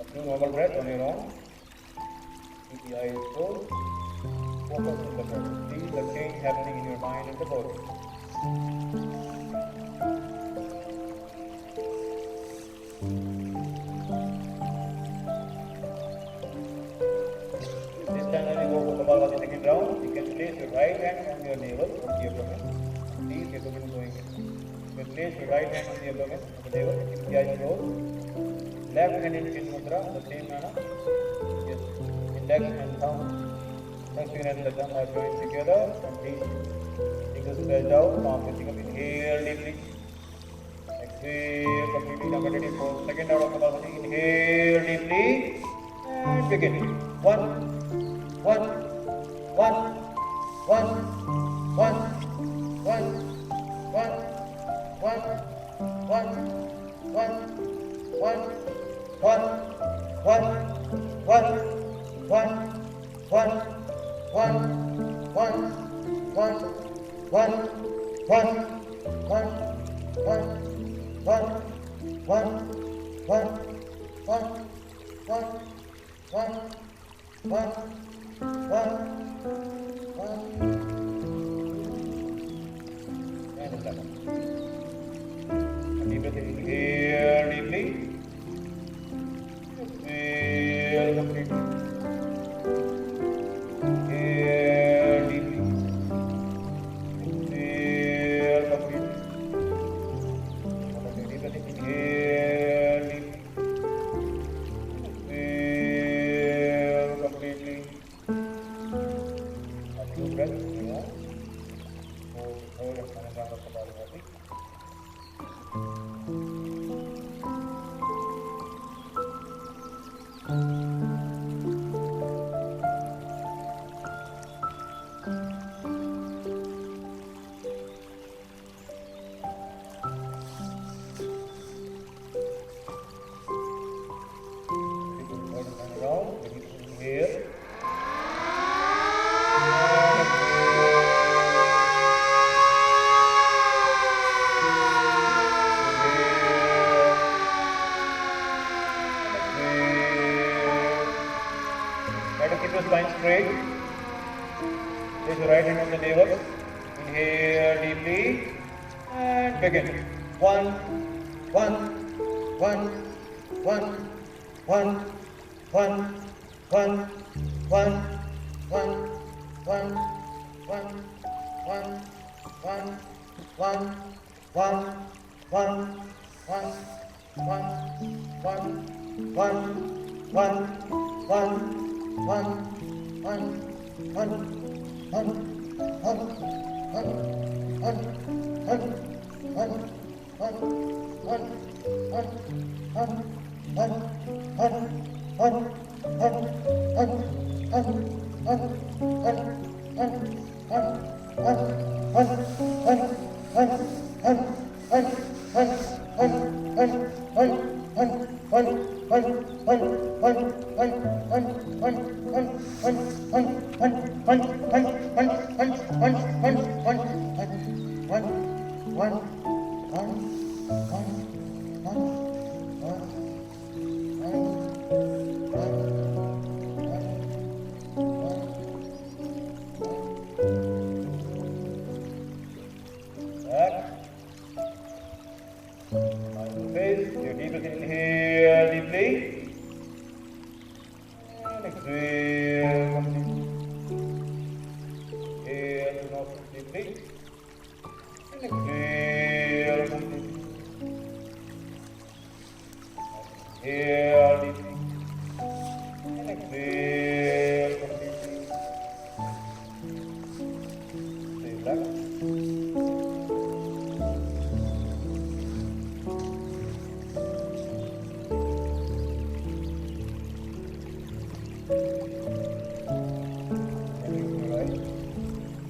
B: Up to normal breath on your own. Keep the eyes closed. Focus on the breath. Feel the change happening in your mind and the body. This time when you go to Kapalabhati second round, you can place your right hand on your navel, on the abdomen. See the abdomen going in. You can place your right hand on the abdomen, on the navel, keep the eyes closed. Left hand in chin mudra, the same manner. Yes. Index and thumb, first finger and the thumb are joined together, and these fingers stretch out, palm facing up. Inhale deeply. Exhale completely. Now get ready for second round of Kapalabhati. Inhale deeply and begin. 1 1 1 1 1 1 1 1 1 1 1 1 1 1 1 1 1 1 1 1 1 1 1 1 1 1 1 1 1 1 1 And relax. Deep breath in here deeply. Exhale completely. Here deeply. Exhale completely. Deep breath in here deeply. Exhale completely. Two breaths. Third and final round of Kapalabhati. Here. Try to keep your spine straight. Place your right hand on the navel. Inhale deeply and begin. One, one, one, one, one, one, one, one, one, one, one, one, one, one, one, one, one, one, one, one, Your deep breath inhale deeply and exhale completely. Inhale to nostrils deeply and exhale completely. Inhale deeply and exhale completely. Stay relaxed.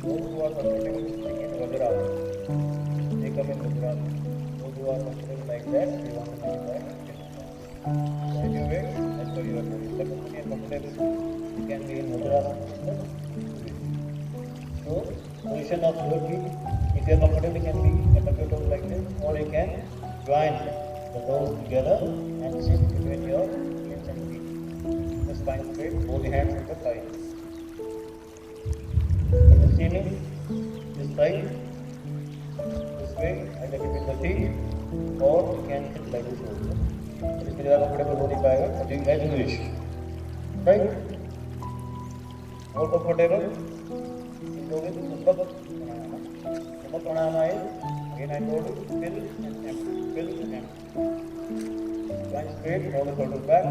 B: Those who are comfortable sitting in Vajrasana, they come in Vajrasana. Those who are comfortable like that, they want to be like this. So if you wait, that's for your body. But if you are comfortable, you can be in Vajrasana. So, position of your feet, if you are comfortable, you can be at your toes like this, or you can join the toes together and sit between your hips and feet. The spine straight, both the hands on the thigh. Steaming this side, this way, either between the feet, or you can sit like this also. But इसमें ज़्यादा comfortable हो नहीं पाएगा, but you as you wish, right? More comfortable. So with Subha Pranayama is, again I told you, fill and empty, fill and empty. Line straight, roll the shoulders back.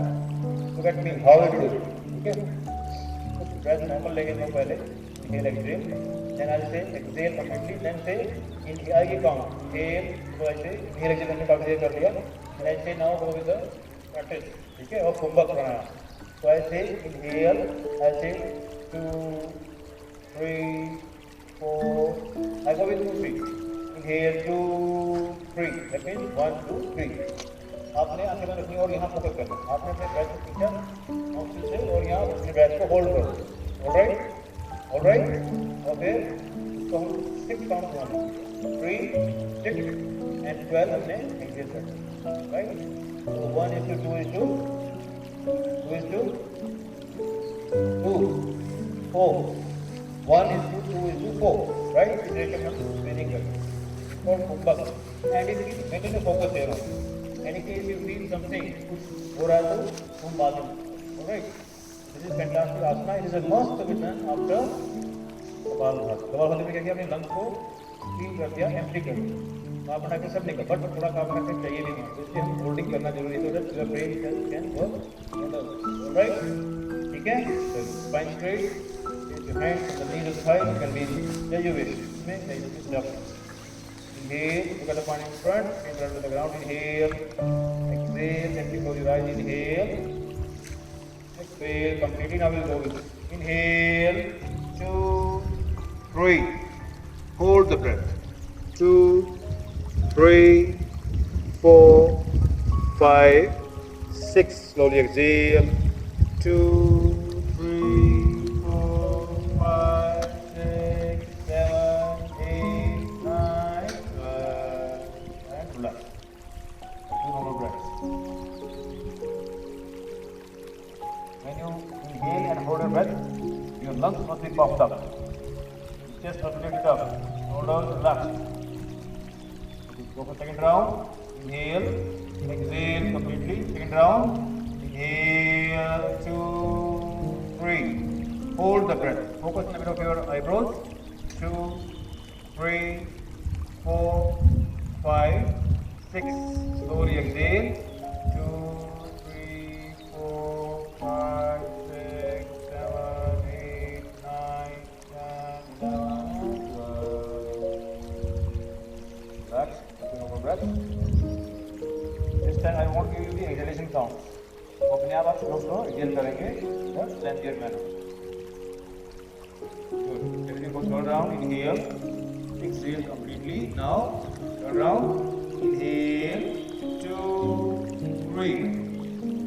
B: Look at me, how I do it. Okay? Breath normal लेके जाओ पहले. Inhale, exhale. Then I'll say exhale completely. Then say inhale की count. Inhale, so I say inhale exhale हमने काफी देर कर लिया. And I say now go with the practice. ठीक है? और कुंभक प्राणायाम. So I say inhale. I say 2, 3, 4. I go with 2, 3. Inhale 2, 3. That means 1, 2, 3. आपने आंखें बंद रखनी और यहाँ फोकस करना. आपने अपने ब्रेथ को खींचा नोस्ट्रिल से और यहाँ अपने ब्रेथ को होल्ड करो. Alright? Alright? और फिर इसको हम 6 काउंट मानेंगे. 3, 6 and 12 हमने एक्सेल कर. Right? So 1 is to 2 is to 2 is to 2, 4, 1 is to 2 is to 4, right? This ratio must be very good. For focus, and it is maintain the focus here on. Any case you feel something, हो रहा है तो तुम बाद में, alright? This is fantastic asana. It is a must to be done after kapalbhati. Kapalbhati में क्या किया, अपने लंग्स को क्लीन कर दिया, एम्प्टी कर दिया. आप बना के सब नहीं कर, बट थोड़ा काम करके चाहिए भी नहीं. तो इसलिए हम होल्डिंग करना जरूरी है, तो your brain can work, alright? ठीक है? So spine straight. Your hands on the knees of the thigh can be as you wish. इसमें नहीं कुछ stuff. Inhale, look at the point in front, finger under the ground, inhale, exhale, gently close your eyes, inhale, exhale, completely, now we'll go with it. Inhale, 2, 3, hold the breath, 2, 3, 4, 5, 6, slowly exhale, 2, 3, 4, 5, 6, 7, 8, 9, 10, and relax. 2 normal breaths. When you inhale and hold your breath, your lungs must be puffed up. Your chest must be lifted up. Shoulders relaxed. Go for second round. Inhale, exhale completely. Second round. Inhale, 2, 3. Hold the breath. Focus on the middle of your eyebrows. 2, 3, 4, 5, 6. Slowly exhale. 2, 3, 4, 5, 6, 7, 8, 9, 10, 11, 12. Relax. Take one more breath. This time I won't give you the exhalation sound. तो अपने आप slow exhale करेंगे और lengthier manner. Good. Everything goes turn around. Inhale. Exhale completely. Now turn around. Inhale. 2, 3.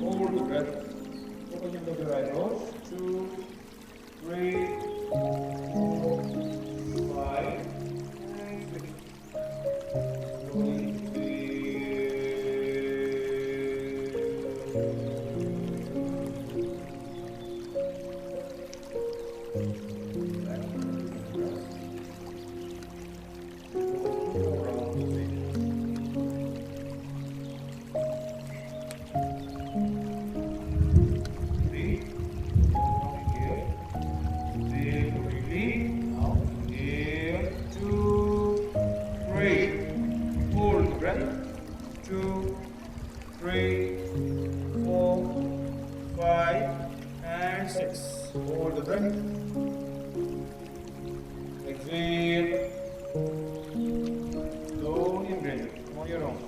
B: Hold the breath. Focus on your eyebrows. 2, 3, 4, 5, and 6. Slowly hold the breath. Exhale. Slowly and gradually. On your own.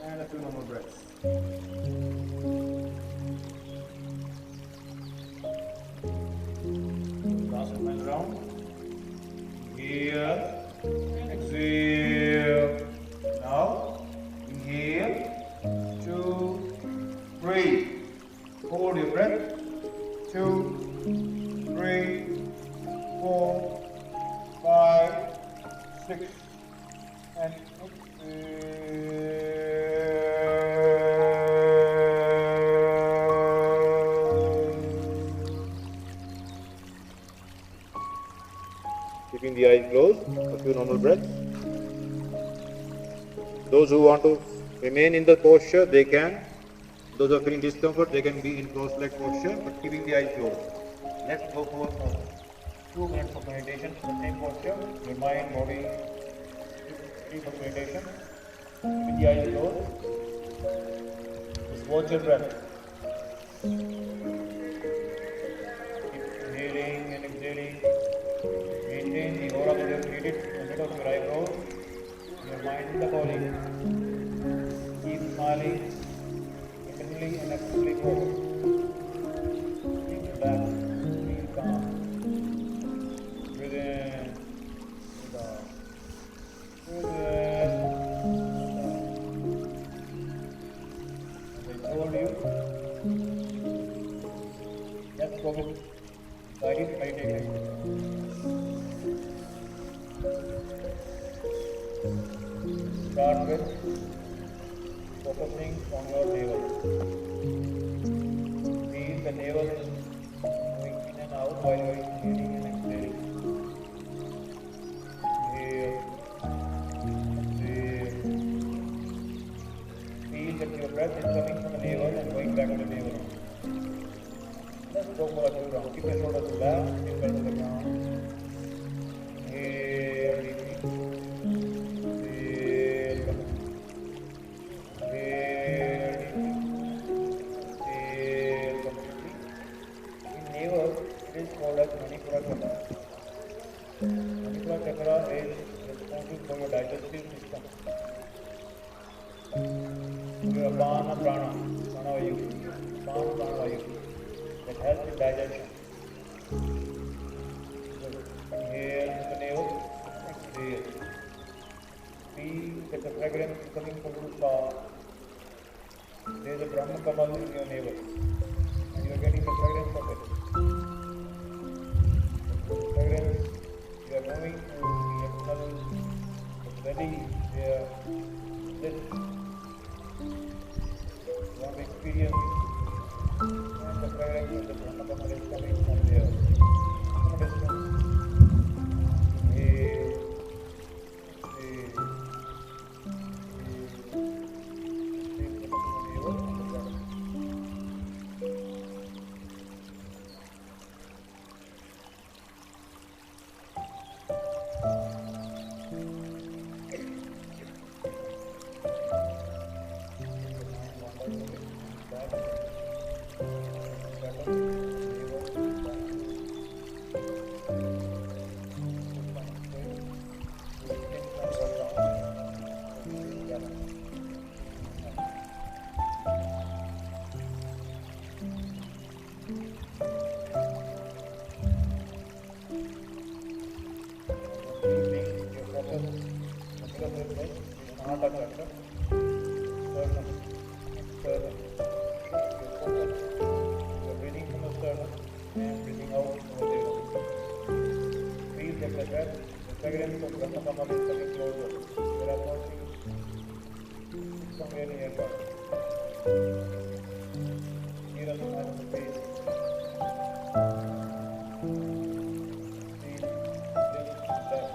B: And a few more breaths. Last final round. Inhale and exhale. Now, inhale. 2, 3. Hold your breath. 2, 3, 4, 5, 6, and keeping the eyes closed. A few normal breaths. Those who want to remain in the posture, they can. Those who are feeling discomfort, they can be in cross-leg posture, but keeping the eyes closed. Let's go for 2 minutes of meditation in the same posture. Your mind, body, sleep of meditation. Keeping the eyes closed. Just watch your breath. Keep inhaling and exhaling. Maintain the aura that you have created in the middle of your eyebrows. Your mind in the body. Keep smiling, internally and externally both. Keep relaxed, feel calm. Breathe in, breathe out. Breathe in, breathe out. As I told you, let's go with guided meditation. Start with focusing on your navel. Feel the the navel is going in and out while you are inhaling and exhaling. Inhale, exhale. Feel that your breath is coming from the navel and going back to the navel. Let's go for a 2 rounds. Keep your shoulders back, finger to the ground. Inhale deeply. Exhale. Inhale deeply. Exhale completely. In navel, it is called as Manipura Chakra. Manipura Chakra is responsible for your digestive system. Your Apana Prana, Pranavayu, Apana Pranavayu, that helps in digestion. Inhale to the navel, exhale. Feel that the fragrance is coming from your spa. There is a Brahma Kamal in your navel, and you are getting the fragrance of it. The fragrance, you are moving to the external belly, where this one experience and the fragrance of the Brahma Kamal is coming from there. From a distance. Inhale, exhale, fragrance of Brahma Kamal is coming closer. You are approaching somewhere nearby. Near the side of the face. Feel this and that.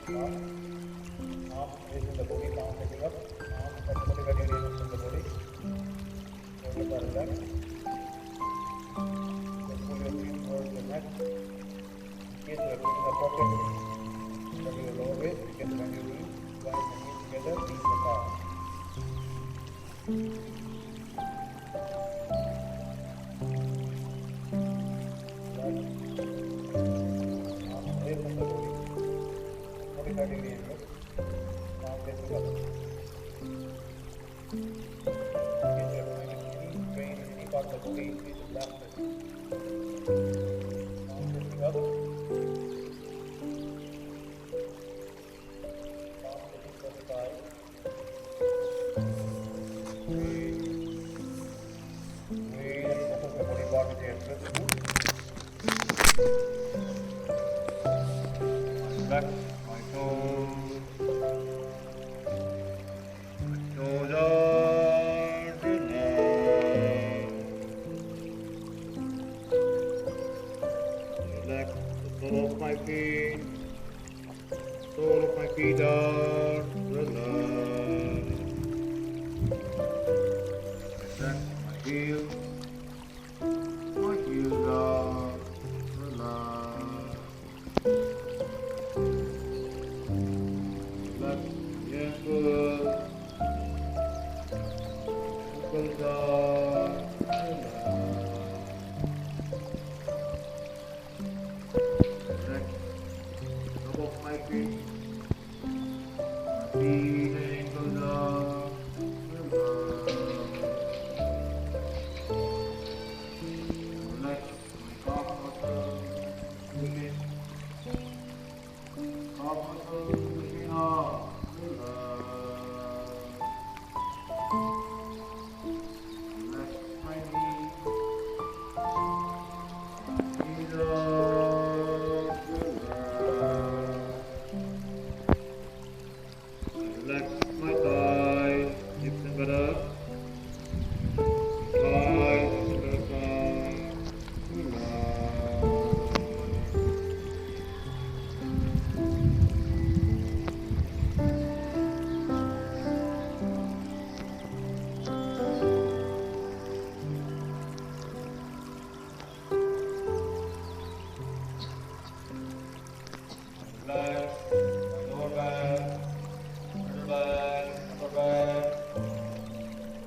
B: Arm raising the body, palm facing up. Arm vertically radiating from the body. Shoulders are relaxed. Just pull your feet towards the mat. In case you are feeling a pocket from your lower waist, you can bend your knees, join the knees together, knees apart. Arm away from the body. 45-degree angle. Palm facing up. In case you are feeling any strain in any part of the body, please relax it. Palm facing up. Palm facing 45. Breathe. Breathe and focus the body part with your breath. Back. My toes. My toes are relaxed. Relax the sole of my feet. Sole of my feet are relaxed. Relax my heels. My heels are relaxed. Relax the ankles. Ankles are relaxed. Top of my feet. My feet and ankles are relaxed. Relax my calf muscles. Begin. Calf muscles begin are relaxed. Relax my knees. Knees are relaxed. Relax my thighs, hips and buttocks. Thighs, hips and buttocks are relax my lower back, middle back, upper back.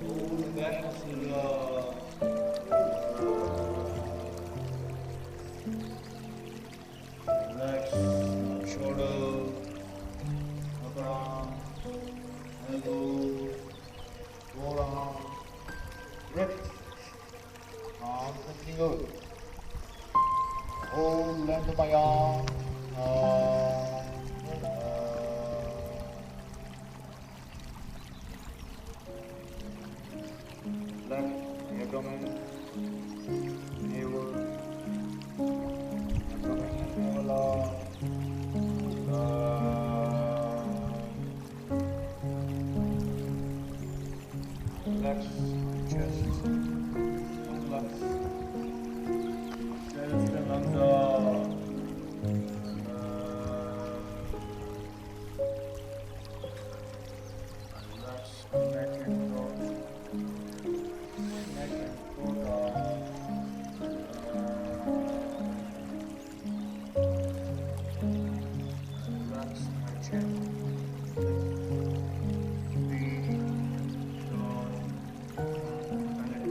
B: All the back muscles are relax my shoulders, upper arm, elbows, forearm, wrist, arm touching out. Whole length of my arm. Left abdomen, navel, abdomen and navel are relax chest, lungs, chest and lungs are relax neck and throat. Neck and throat are relax my chin, feet, jaw, belly.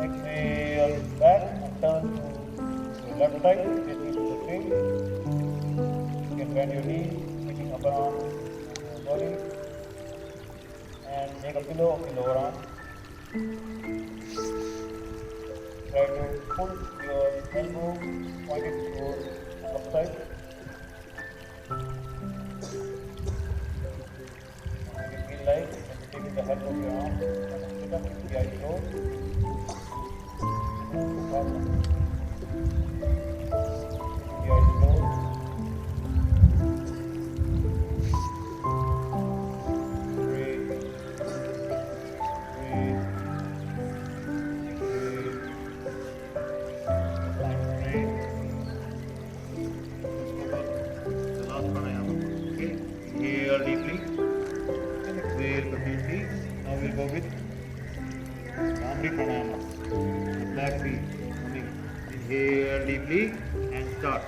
B: Exhale back and turn to your left side, facing to the tree. You can bend your knees, keeping upper arm on your body, and make a pillow of your lower arm. Try to pull your elbow pointed towards upside. And you feel like taking the help of your arm and sit up with the eyes closed. Inhale deeply and exhale completely. Now we'll go with Bhramari Pranayama. Back feet. Inhale deeply and start.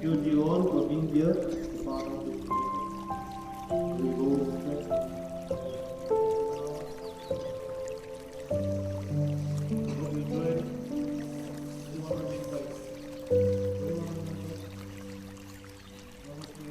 B: excuse you all for being here. Part of this program. We go next. Hope you enjoyed it. You want to make like, what do you want to make? What was the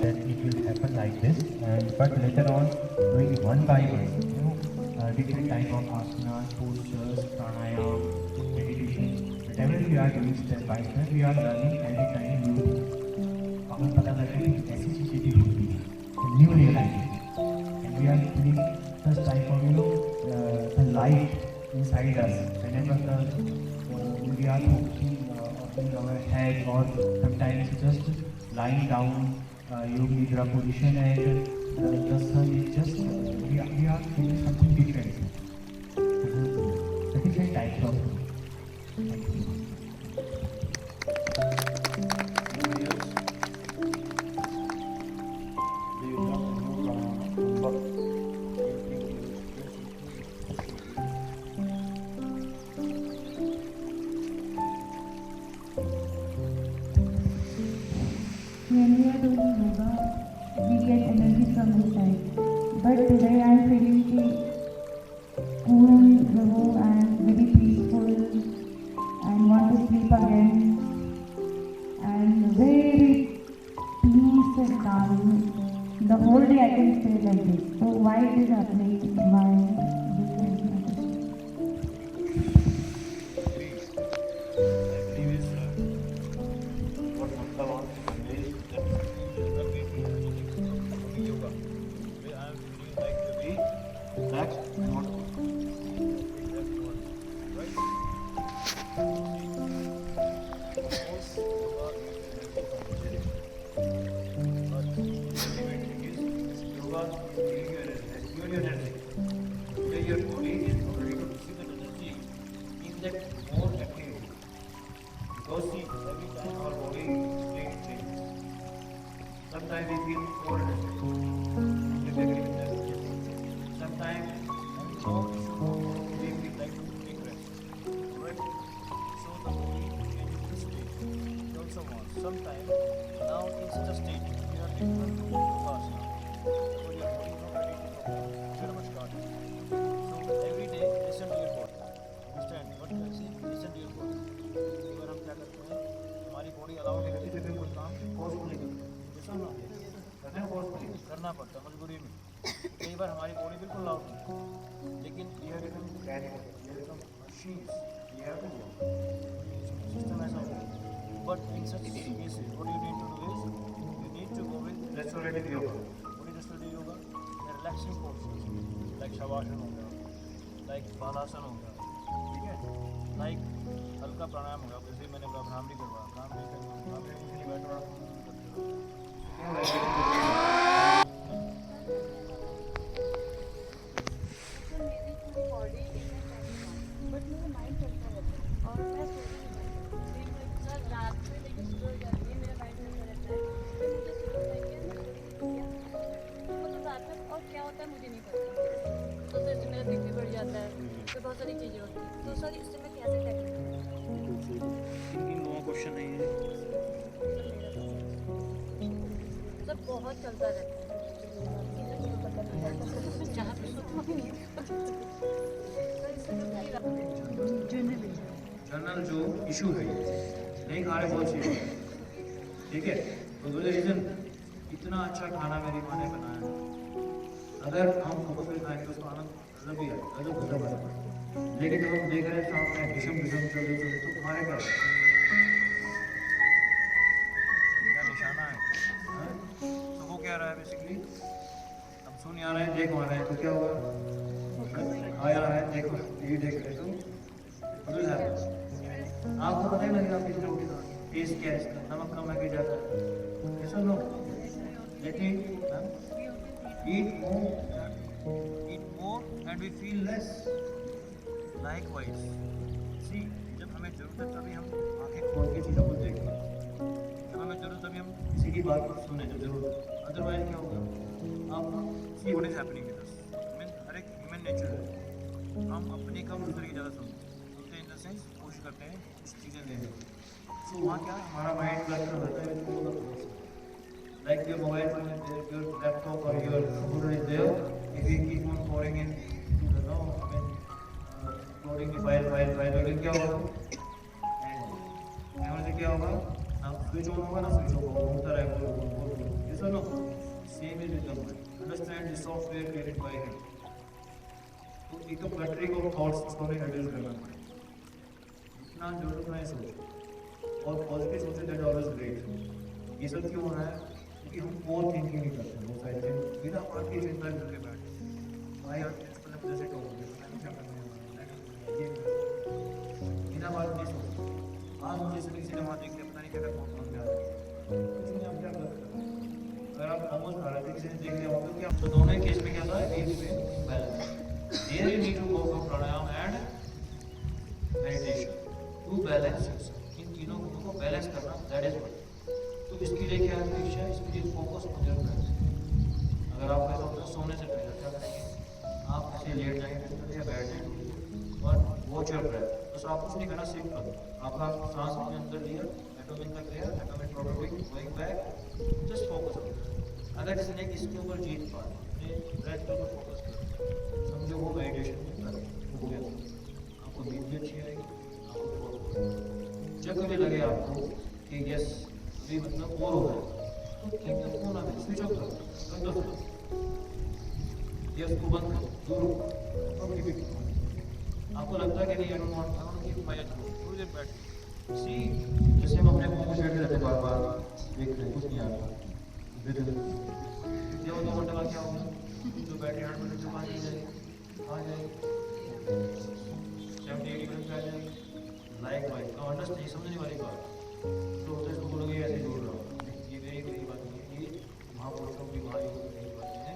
A: Then it will happen like this, and but later on, doing one by one, different type of asanas, postures, pranayam, meditation, whatever we are doing step by step, we are learning every time new things. हमें पता लगा कि ऐसी चीजें भी होती हैं, new realization, and we are feeling such type of the light inside us whenever we are focusing on our head or sometimes just lying down. Yoga Nidra position, and the sun is just, we are feeling something different. The different types of.
B: Anybody else? Do you know what?
C: When we are doing yoga, we get energy from inside. But today I am feeling cool, low and very peaceful and want to sleep again. And very peace and calm. The whole day I can stay like this. So why it is happening? Why this is happening?
B: Please. I believe is what Mamta wants to convey is that when we do yoga, I am feeling like to be relaxed and want to right? Most yoga is energy from within. But the ultimate thing is yoga is giving you energy, your energy. Today your body is already to receive that energy in that more activity. Because see, every time our body changes. Sometimes we feel more energetic. You agree with that? Sometimes, we feel like to take rest. Right? So the body changes the state. We also want. Sometimes, now in such a state, we are taking yoga asana. So your body is not ready to perform namaskar. So every day, listen to your body. Understand what you are saying? Listen to your body. अगर हम क्या करते हैं, हमारी body allow नहीं करती, फिर भी कोई काम फोर्सफुली करते हैं, जैसा ना करते हैं फोर्सफुली करना पड़ता है मजबूरी में. कई बार हमारी बॉडी बिल्कुल अलाउ नहीं है, लेकिन ये बिकम मशीन्स, ये है सिस्टम ऐसा होता है. But in such cases what you need to do is you need to go with restorative yoga. What is restorative yoga? Relaxing postures like shavasana हो गया, लाइक बालासन हो गया, ठीक है, लाइक हल्का प्राणायाम होगा. जैसे मैंने बोला भ्रामरी करवा, भ्रामरी बैठो
D: बॉडी बट मेरा माइंड चलता रहता है और मैं सर रात में लेकिन सुबह हो जाती है, मेरा माइंड चलता रहता है. फिर मुझे सुबह होता है कि मतलब रात में और क्या होता है मुझे नहीं पता. तो सर मेरा बीपी बढ़ जाता है, फिर बहुत सारी चीज़ें होती हैं. तो सर इससे मैं कैसे टैकल करूँ?
B: क्वेश्चन नहीं है.
D: सर बहुत चलता रहता है. जहाँ पे सोते वहाँ
B: जनरल जो इशू है नहीं खा रहे बहुत सी ठीक है। तो रीजन इतना अच्छा खाना मेरी माँ ने बनाया है, अगर हम फोकस में खाएंगे तो उसका आनंद अलग ही आएगा, अलग होता है। लेकिन जब हम देख रहे हैं सामने विषम विषम चल रहे तो तुम्हारे क्या क्या निशाना है, हाँ? तो वो क्या रहा है बेसिकली, हम सुन आ रहे हैं देख आ रहे हैं तो क्या होगा, आया रहा है देखो ये देख रहे तो बदल जाता है। आपको पता ही लगेगा किस लोग के साथ टेस्ट क्या है इसका, नमक कम है कि ज़्यादा है, ऐसा लो लेकिन eat more and we feel less. Likewise, see, जब हमें जरूरत है तभी हम आंखें खोल के चीज़ों को देखें, जब हमें जरूरत तभी हम किसी की बात को सुने जब जरूरत है, अदरवाइज क्या होगा, आप see what is happening with us. हर एक ह्यूमन नेचर है, हम अपनी कम दूसरे की ज़्यादा सुनते इन द सेंस कोशिश करते हैं कुछ चीज़ें लेने की। सो वहाँ क्या हमारा माइंड क्लस्टर होता है, like your mobile phone is there, your laptop or your computer is there. If you keep on pouring in, loading the file, loading क्या होगा? मेमोरी से क्या होगा? ना स्विच ऑन होगा ना स्विच ऑफ होगा, घूमता रहेगा बोल। Yes or no? Same is with the mind. Understand the software created by him. तो एक बैटरी को थॉट्स को हैंडल करना पड़ेगा। इतना जरूरत नहीं सोचो और पॉजिटिव सोचो दैट ऑलवेज ग्रेट। ये सब क्यों हो रहा है? कि हम ओवर थिंकिंग नहीं करते हैं, वो सारी चीज़ बिना बात की चिंता करके बैठे भाई यार मुझे से टोक दे मैं क्या करने वाला ये बिना बात नहीं सोचो। आज मुझे से किसी ने वहाँ देख लिया पता नहीं क्या कौन कौन में आ रहा है, कुछ नहीं आप क्या कर सकते। अगर आप मोमोज खा रहे थे किसी ने देख लिया तो क्या, तो दोनों केस में क्या था, एक पे balance here you need to go for pranayama and meditation to balance yourself. इन तीनों को बैलेंस करना दैट इज व्हाट। तो इसके लिए क्या है परीक्षा, इसके लिए फोकस को जरूर करें। अगर आप ऐसा होता है सोने से पहले क्या करेंगे, आप ऐसे लेट जाएंगे या बैठ जाएंगे और वॉच योर ब्रेथ। बस आप कुछ नहीं करना, सिंपल आपका सांस अपने अंदर लिया, एटोमिक तक गया, atomic product going back, just focus on. अगर इसने इसके ऊपर जीत पा अपने ब्रेथ के ऊपर फोकस कर, समझो वो मेडिटेशन हो गया, आपको नींद भी अच्छी आएगी। आपको जब कभी लगे आपको कि यस भी मतलब और हो रहा है तो ठीक है, फोन आते स्विच ऑफ करो, बंद करो या उसको बंद करो, दूर हो और कीप आपको लगता है कि नहीं I don't want keep my थोड़ी देर बैठ सी, जैसे हम अपने फोन को छेड़ते रहते बार बार देख रहे कुछ नहीं आ रहा, जब 2 घंटे बाद क्या होगा, जो बैटरी 8% से आ जाएगी 70-80% आ जाएगी। लाइक वाइज तो अंडरस्टैंड समझने वाली बात तो होता है, इसको बोलोगे ऐसे जोड़ रहा हूँ, ये मेरी बात नहीं है, ये महापुरुषों की भाई नहीं बात है।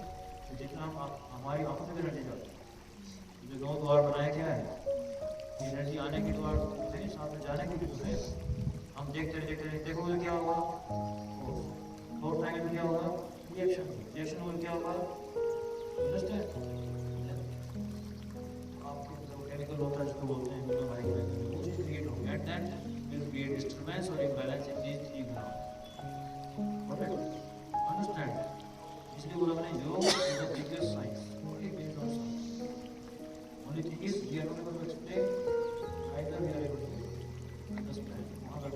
B: जितना हम हमारी आंखों से एनर्जी जाती है, जो 2 द्वार बनाए क्या है, एनर्जी आने के द्वार होते हैं, साथ में जाने के भी होते हैं। हम देखते रहे देखोगे क्या होगा, थॉट आएंगे तो क्या होगा, रिएक्शन होगा क्या होगा, अंडरस्टैंड। आपके जो केमिकल होता है जिसको बोलते हैं वो चीज़ क्रिएट होगी at that will create disturbance or imbalance in these 3 grounds. Okay? Understand? इसलिए बोला मैंने योग is the biggest science. Okay, based on science. Only thing is we are not able to explain. Either we are able to understand. वहाँ पर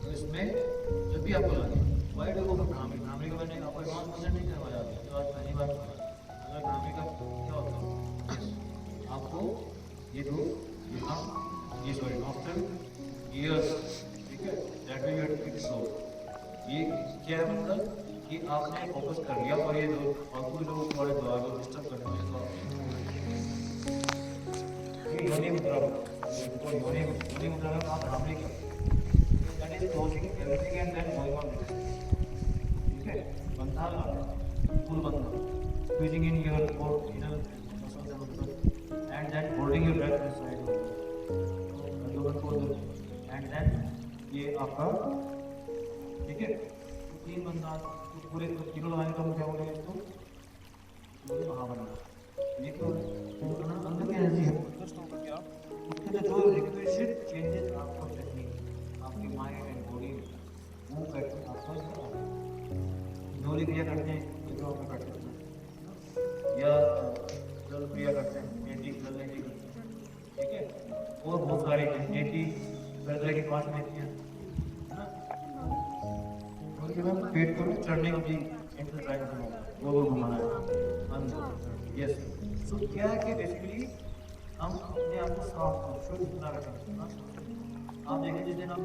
B: तो इसमें जब भी आपको लगे why do you go for Brahmi? Brahmi का मैंने आपको एडवांस प्रेजेंट नहीं करवाया अभी, तो आज पहली बार अगर Brahmi का क्या होता है, आपको ये दो ये सॉरी आफ्टर years, ठीक है, that way you have to fix so। ये क्या है मतलब कि आपने फोकस कर लिया और ये जो फालतू के लोग थोड़े द्वार को डिस्टर्ब करते हैं तो ये योनि मुद्रा तो योनि मुद्रा में आप ब्राह्मणी क्या that is closing everything and then going on with, ठीक है, bandha full bandha squeezing in your core inner and then holding your breath inside and then ये आपका, ठीक है, 3 बंदा तो पूरे किलो लगाने का क्या बोलेंगे इसको, महाबंधा। ये तो अंदर की एनर्जी है, उसके तो जो रिक्वेस्ट चेंजेस आपको टेक्निक आपकी माइंड एंड बॉडी वो करके आपको जो क्रिया करते हैं जो आप करते हैं या तरह तरह की कॉस्ट देती हैं, है ना? उनके बाद पेट को चढ़ने का भी एक्सरसाइज करना है, वो घुमाना है। यस, सो क्या है कि बेसिकली हम अपने आप को साफ शुद्ध कितना रखें ना। आप देखें जिस दिन हम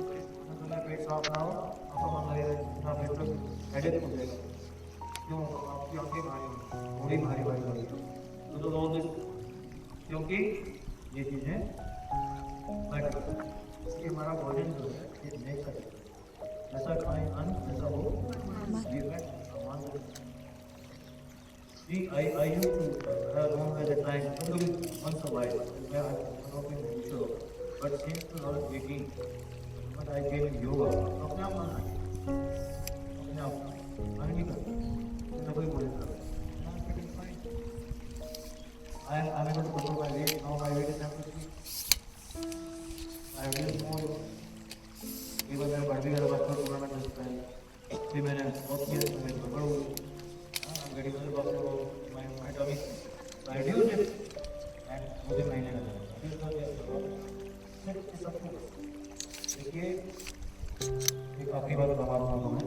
B: पेट साफ ना हो, आपका मन लगेगा पेट पर हेडेक हो जाएगा, क्यों? आपकी आंखें भारी थोड़ी भारी भारी हो गई तो रोज, क्योंकि ये चीज़ें मैं करता हूँ, इसलिए हमारा भोजन जो है ये नेक कर जैसा खाएं अन्न वैसा हो See, I used to have known at the time only once a while, where I was not being sure. But since 2018, when I came in yoga, अपने आप माना है, अपने आप माना नहीं करता, तो कोई बोले था, I am able to control my weight, now my weight is 73. I have used more, even मेरा बढ़ भी गया बास्केटबॉल टूर्नामेंट जिसका है, फिर मैंने बहुत किया तो मेरे गड़बड़ हो गई, getting to the basketball, my tummy, so I reduced it, and मुझे महीने लगा, देखिए, एक आखिरी बात बता रहा हूँ मैं,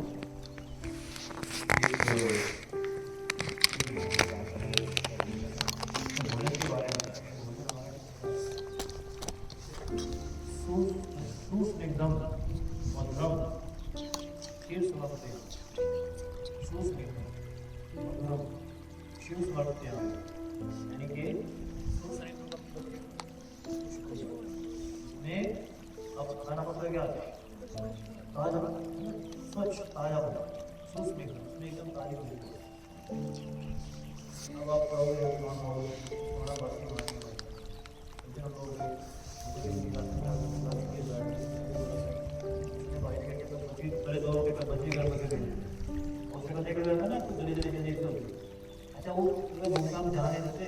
B: भोजन के बारे में, सूस एकदम मधुरम, खीर सुनाते हैं, सूस एकदम शिव समर्पित यानी कि में अब खाना मतलब क्या आता है, ताजा स्वच्छ ताजा होगा, सूक्ष्म एकदम ताजी होगी। अब आप कहोगे थोड़ा बासी पहले 2 रुपये का बच्ची घर में देखा जाता ना, तो जल्दी जल्दी जल्दी होगी। अच्छा वो भूखा में जाने देते,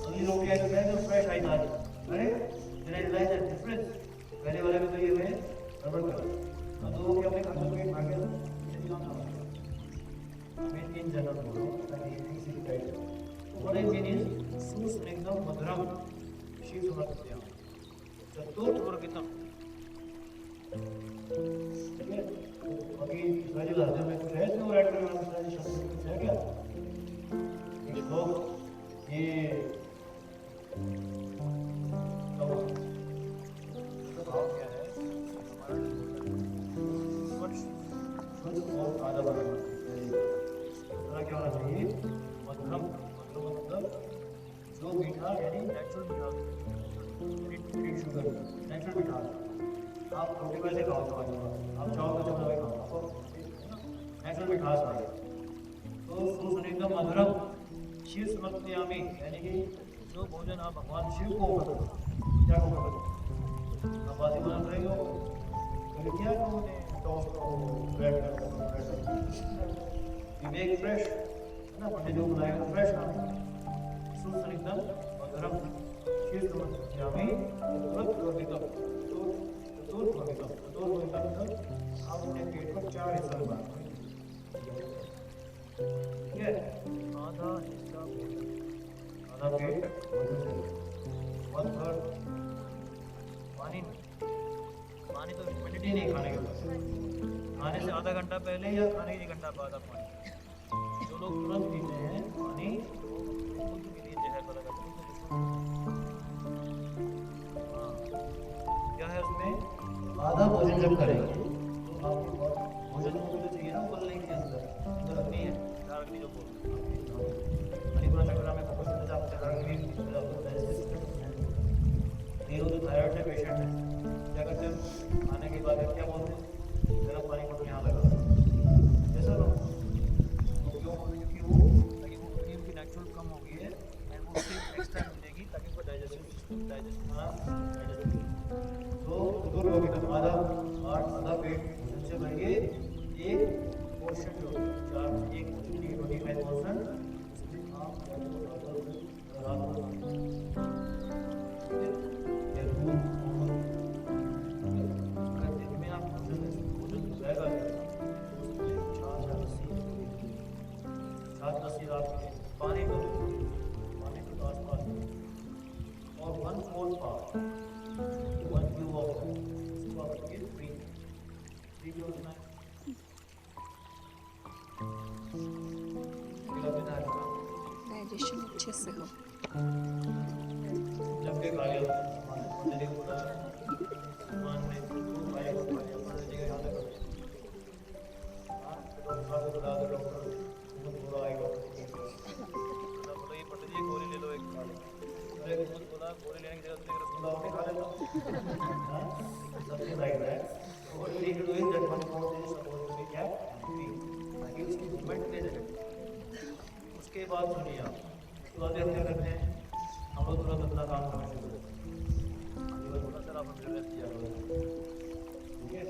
B: अगली रोटी आई तो कहते फ्रेश आई था, अरे मेरा रिलाइज है डिफरेंस, पहले वाले में तो ये हुए गड़बड़ कर, तो वो क्या अपने खाना पेट भाग गया, ये काम ना हमें 3 जनरल बोलो ताकि easy guide. What I mean is सूस एकदम मधुरम शिव समर्पित चतुर्थ वर्गितम, ठीक है? अभी इसमें जो लाते में कुछ है जो ऐड करने वाला है, शब्द कुछ है क्या? कुछ लोग ये भाव क्या है शुद्ध और ताजा बनाना, क्या होना चाहिए? मधुरम, मधुरम मतलब जो मीठा यानी नेचुरल मीठा, शुगर नेचुरल मीठा। आप रोटी वैसे खाओ तो आप चाहो तो चमड़ा में खाओ, आपको नेचुरल मिठास आए। तो सूस एकदम मधुरम शिव समर्पयामि, यानी कि जो भोजन आप भगवान शिव को क्या को आप बासी भोजन करेंगे तो क्या कहोगे, टोस्ट को ब्रेड विवेक फ्रेश है ना, पंडित जो बनाएगा फ्रेश खाना। सूस एकदम मधुरम शिव समर्पयामि आप अपने पेट को 4 हिस्सा में बांट, ठीक है? आधा हिस्सा आधा पेट, 1/3 पानी। पानी तो क्वांटिटी नहीं खाने के बाद, खाने से आधा घंटा पहले या खाने के 1 घंटा बाद आप पानी। जो लोग तुरंत पीते हैं पानी, उनके लिए जहर पता करते क्या है उसमें, आधा भोजन जब करेंगे तो आपको भोजन में जो चाहिए ना उबलने के अंदर रखनी है, डायरेक्टली जो मणिपुरा चक्र में फोकस करते हैं, आपको थायराइड से पेशेंट है, क्या करते हैं खाने के बाद क्या बोलते हैं, गर्म पानी को यहाँ लगा जैसा ना, तो क्यों बोलते, क्योंकि वो उनकी नेचुरल कम हो गई है एंड वो उससे नेक्स्ट टाइम मिलेगी ताकि उसका डाइजेशन सिस्टम डाइजेस्ट तो दूर होगी। तो आधा पेट भोजन से भरिए, एक पोर्शन जो एक पोर्शन 25% पानी को आसपास और 1/4 पाव 1 क्यूब ऑफ
E: मेडिटेशन अच्छे से हो।
B: जब के गाली होता है हमारे दिल को पूरा मान में भाई को अपने जगह याद करो। हां डॉक्टर को बुला दो, डॉक्टर को पूरा आएगा। ना बोलो ये पंडित जी गोली ले लो एक खा लो। अरे खुद बोला गोली लेने की जगह तुमने रसगुल्ला होके खा लेना। हां सबसे राइट है। और एक दो इन जज वन को से सपोज टू बी क्या ताकि उसकी मूवमेंट ले जाए। उसके बाद सुनिए आप उसके बाद क्या करते हैं हम लोग तुरंत अपना काम करना शुरू करते हैं। ये बोला सर आप हमें रेस्ट किया करो। ठीक है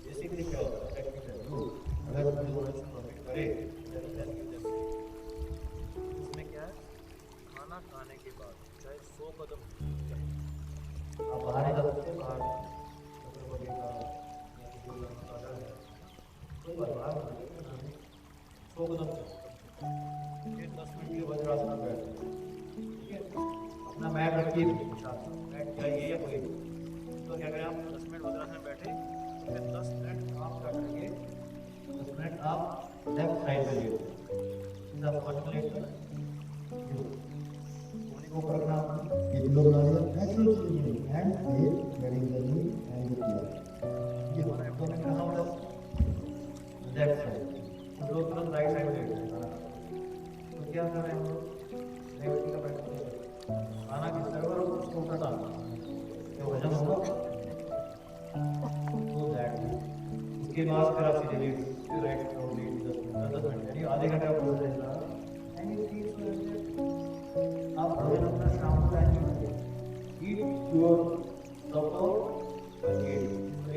B: बेसिकली क्या होता है टेक्निकल रूल अगर कोई ड्यूरेशन परमिट करे इसमें क्या है खाना खाने के बाद चाहे 100 कदम चाहे आप बाहर जा सकते हैं बाहर छत्रपति का या किसी का ऑर्डर है कोई बाहर 100 कदम फिर 10 मिनट के वज्रासन बैठ ठीक है अपना मैट रखिए मैट चाहिए या कोई तो क्या करें आप 10 मिनट वज्रासन में बैठे फिर 10 मिनट आप क्या करेंगे 10 मिनट आप लेफ्ट साइड में लेटे जब फर्स्ट लेट को करना ये लोग बना दिया नेचुरल स्विमिंग एंड ये वेरी जर्नी एंड ये हमारा एब्डोमेन कहां होगा लेफ्ट साइड हम लोग तुरंत राइट साइड में लेटे हैं तो क्या कर रहे हैं हम लोग लेफ्ट का बैठ खाना किस तरह और उसको उल्टा डालना जो हजम होगा तो दैट उसके बाद फिर आप सीधे लेट फिर राइट और लेट 10 मिनट यानी आधे घंटे का प्रोसेस है एंड इट टेक्स आप भोजन अपना शाम को टाइम में ईट योर सपोर्ट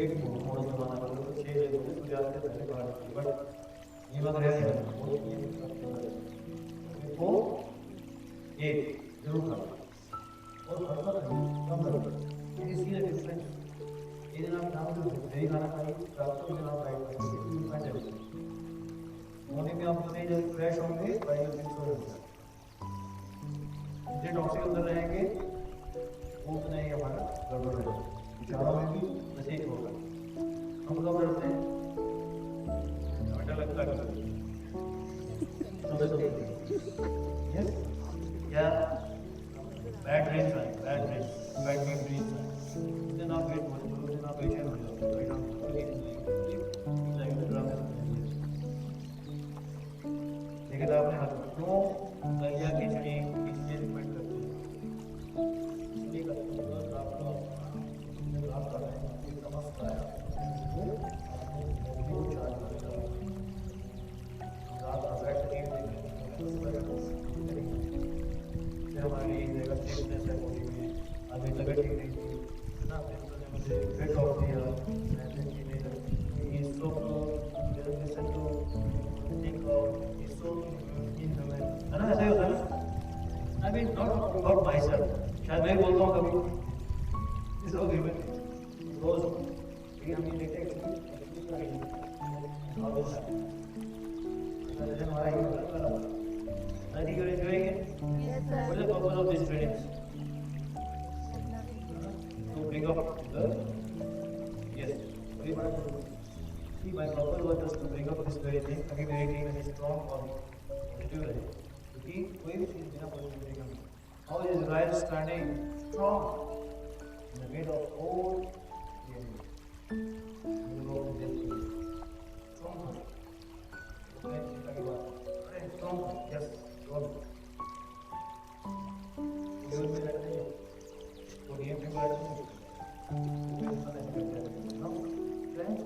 B: एक मोड़ जमाना करो 6 बजे सूर्यास्त से पहले बाहर बट ये बात रहती है वो एक जरूर करना और हर बार कम करो ये सी द डिफरेंस ये दिन आप नाम लो मेरी खाना खाइए रात को दिन आप राइट करिए मॉर्निंग में आप उतने जल्दी फ्रेश होंगे बाई दिन सो जाएंगे जितने टॉक्सिक अंदर रहेंगे वो उतना ही हमारा गड़बड़ रहेगा विचारों में भी वैसे ही होगा हम कब करते हैं घंटा लगता है सुबह सुबह यस या बैड ड्रीम्स आए बैड ड्रीम्स आए दिन आप वेट मत करो दिन आप बेचैन हो जाओ राइट आप लेकिन आपने हाथ क्यों दलिया खिचड़ी इसलिए डिपेंड करते हैं इसलिए करते हैं आपको आप कर रहे हैं ये समझता है आपको चार्ज करेगा रात का बैठ के फिर हमारी जगह स्टेटनेस है बॉडी में अभी तबीयत ठीक नहीं थी ना फिर मुझे फिट ऑफ दिया मैंने कि नहीं ये so listen to think of ये सो है ना ऐसा ही होता है ना I mean not about myself शायद मैं बोलता हूँ कभी इस अग्रीमेंट रोज ये हम ये देखते हैं हमारा ये होता है I think you're enjoying it?
D: Yes, sir.
B: What is the purpose of these trainings? To bring up the yes. See, my purpose was just to bring up this very thing. ताकि मेरी टीम में strong और positive रहे. क्योंकि कोई भी चीज बिना positive नहीं. How is Israel standing strong in the middle of all the enemy? Strong. Okay, चिंता की बात. अरे strong. Yes. यूज में रहते हैं तो गेम पे बात नहीं नो फ्रेंड्स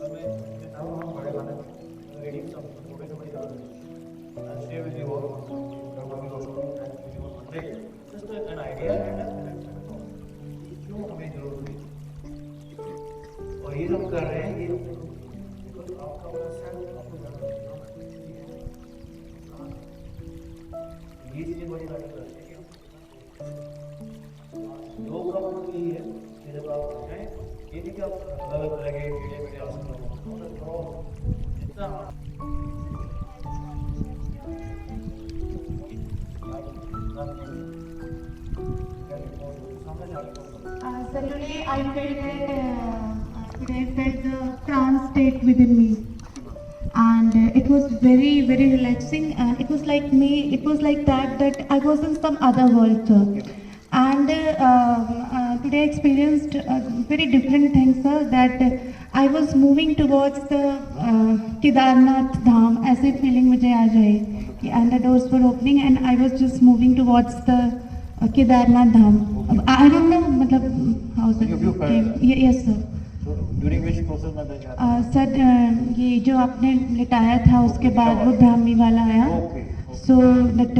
B: हमें बताओ हम बड़े वाले रेडी सब छोटे छोटे डाल दें I share with you all coming of just an idea and क्यों हमें जरूरत है और ये हम कर रहे हैं ये आपका बड़ा सेल्फ आपको जाना ये चीजें बड़ी बात करते हैं योग का मतलब यही है कि जब आप जाएं ये नहीं कि आप अलग तरह के टेढ़े मेढ़े आसन करो जितना
C: So today I felt the trance state within me, and it was very relaxing. It was like me. It was like that I was in some other world, sir. And today I experienced very different things, sir. That I was moving towards the Kedarnath Dham, ऐसे feeling मुझे आ जाए, and the doors were opening, and I was just moving towards the Kedarnath Dham. I don't know, मतलब how is it?
B: You felt that?
C: Yes, sir.
B: So during which process में that happened?
C: Sir ये जो आपने लिटाया था उसके बाद वो धामी वाला आया.
B: Okay.
C: So that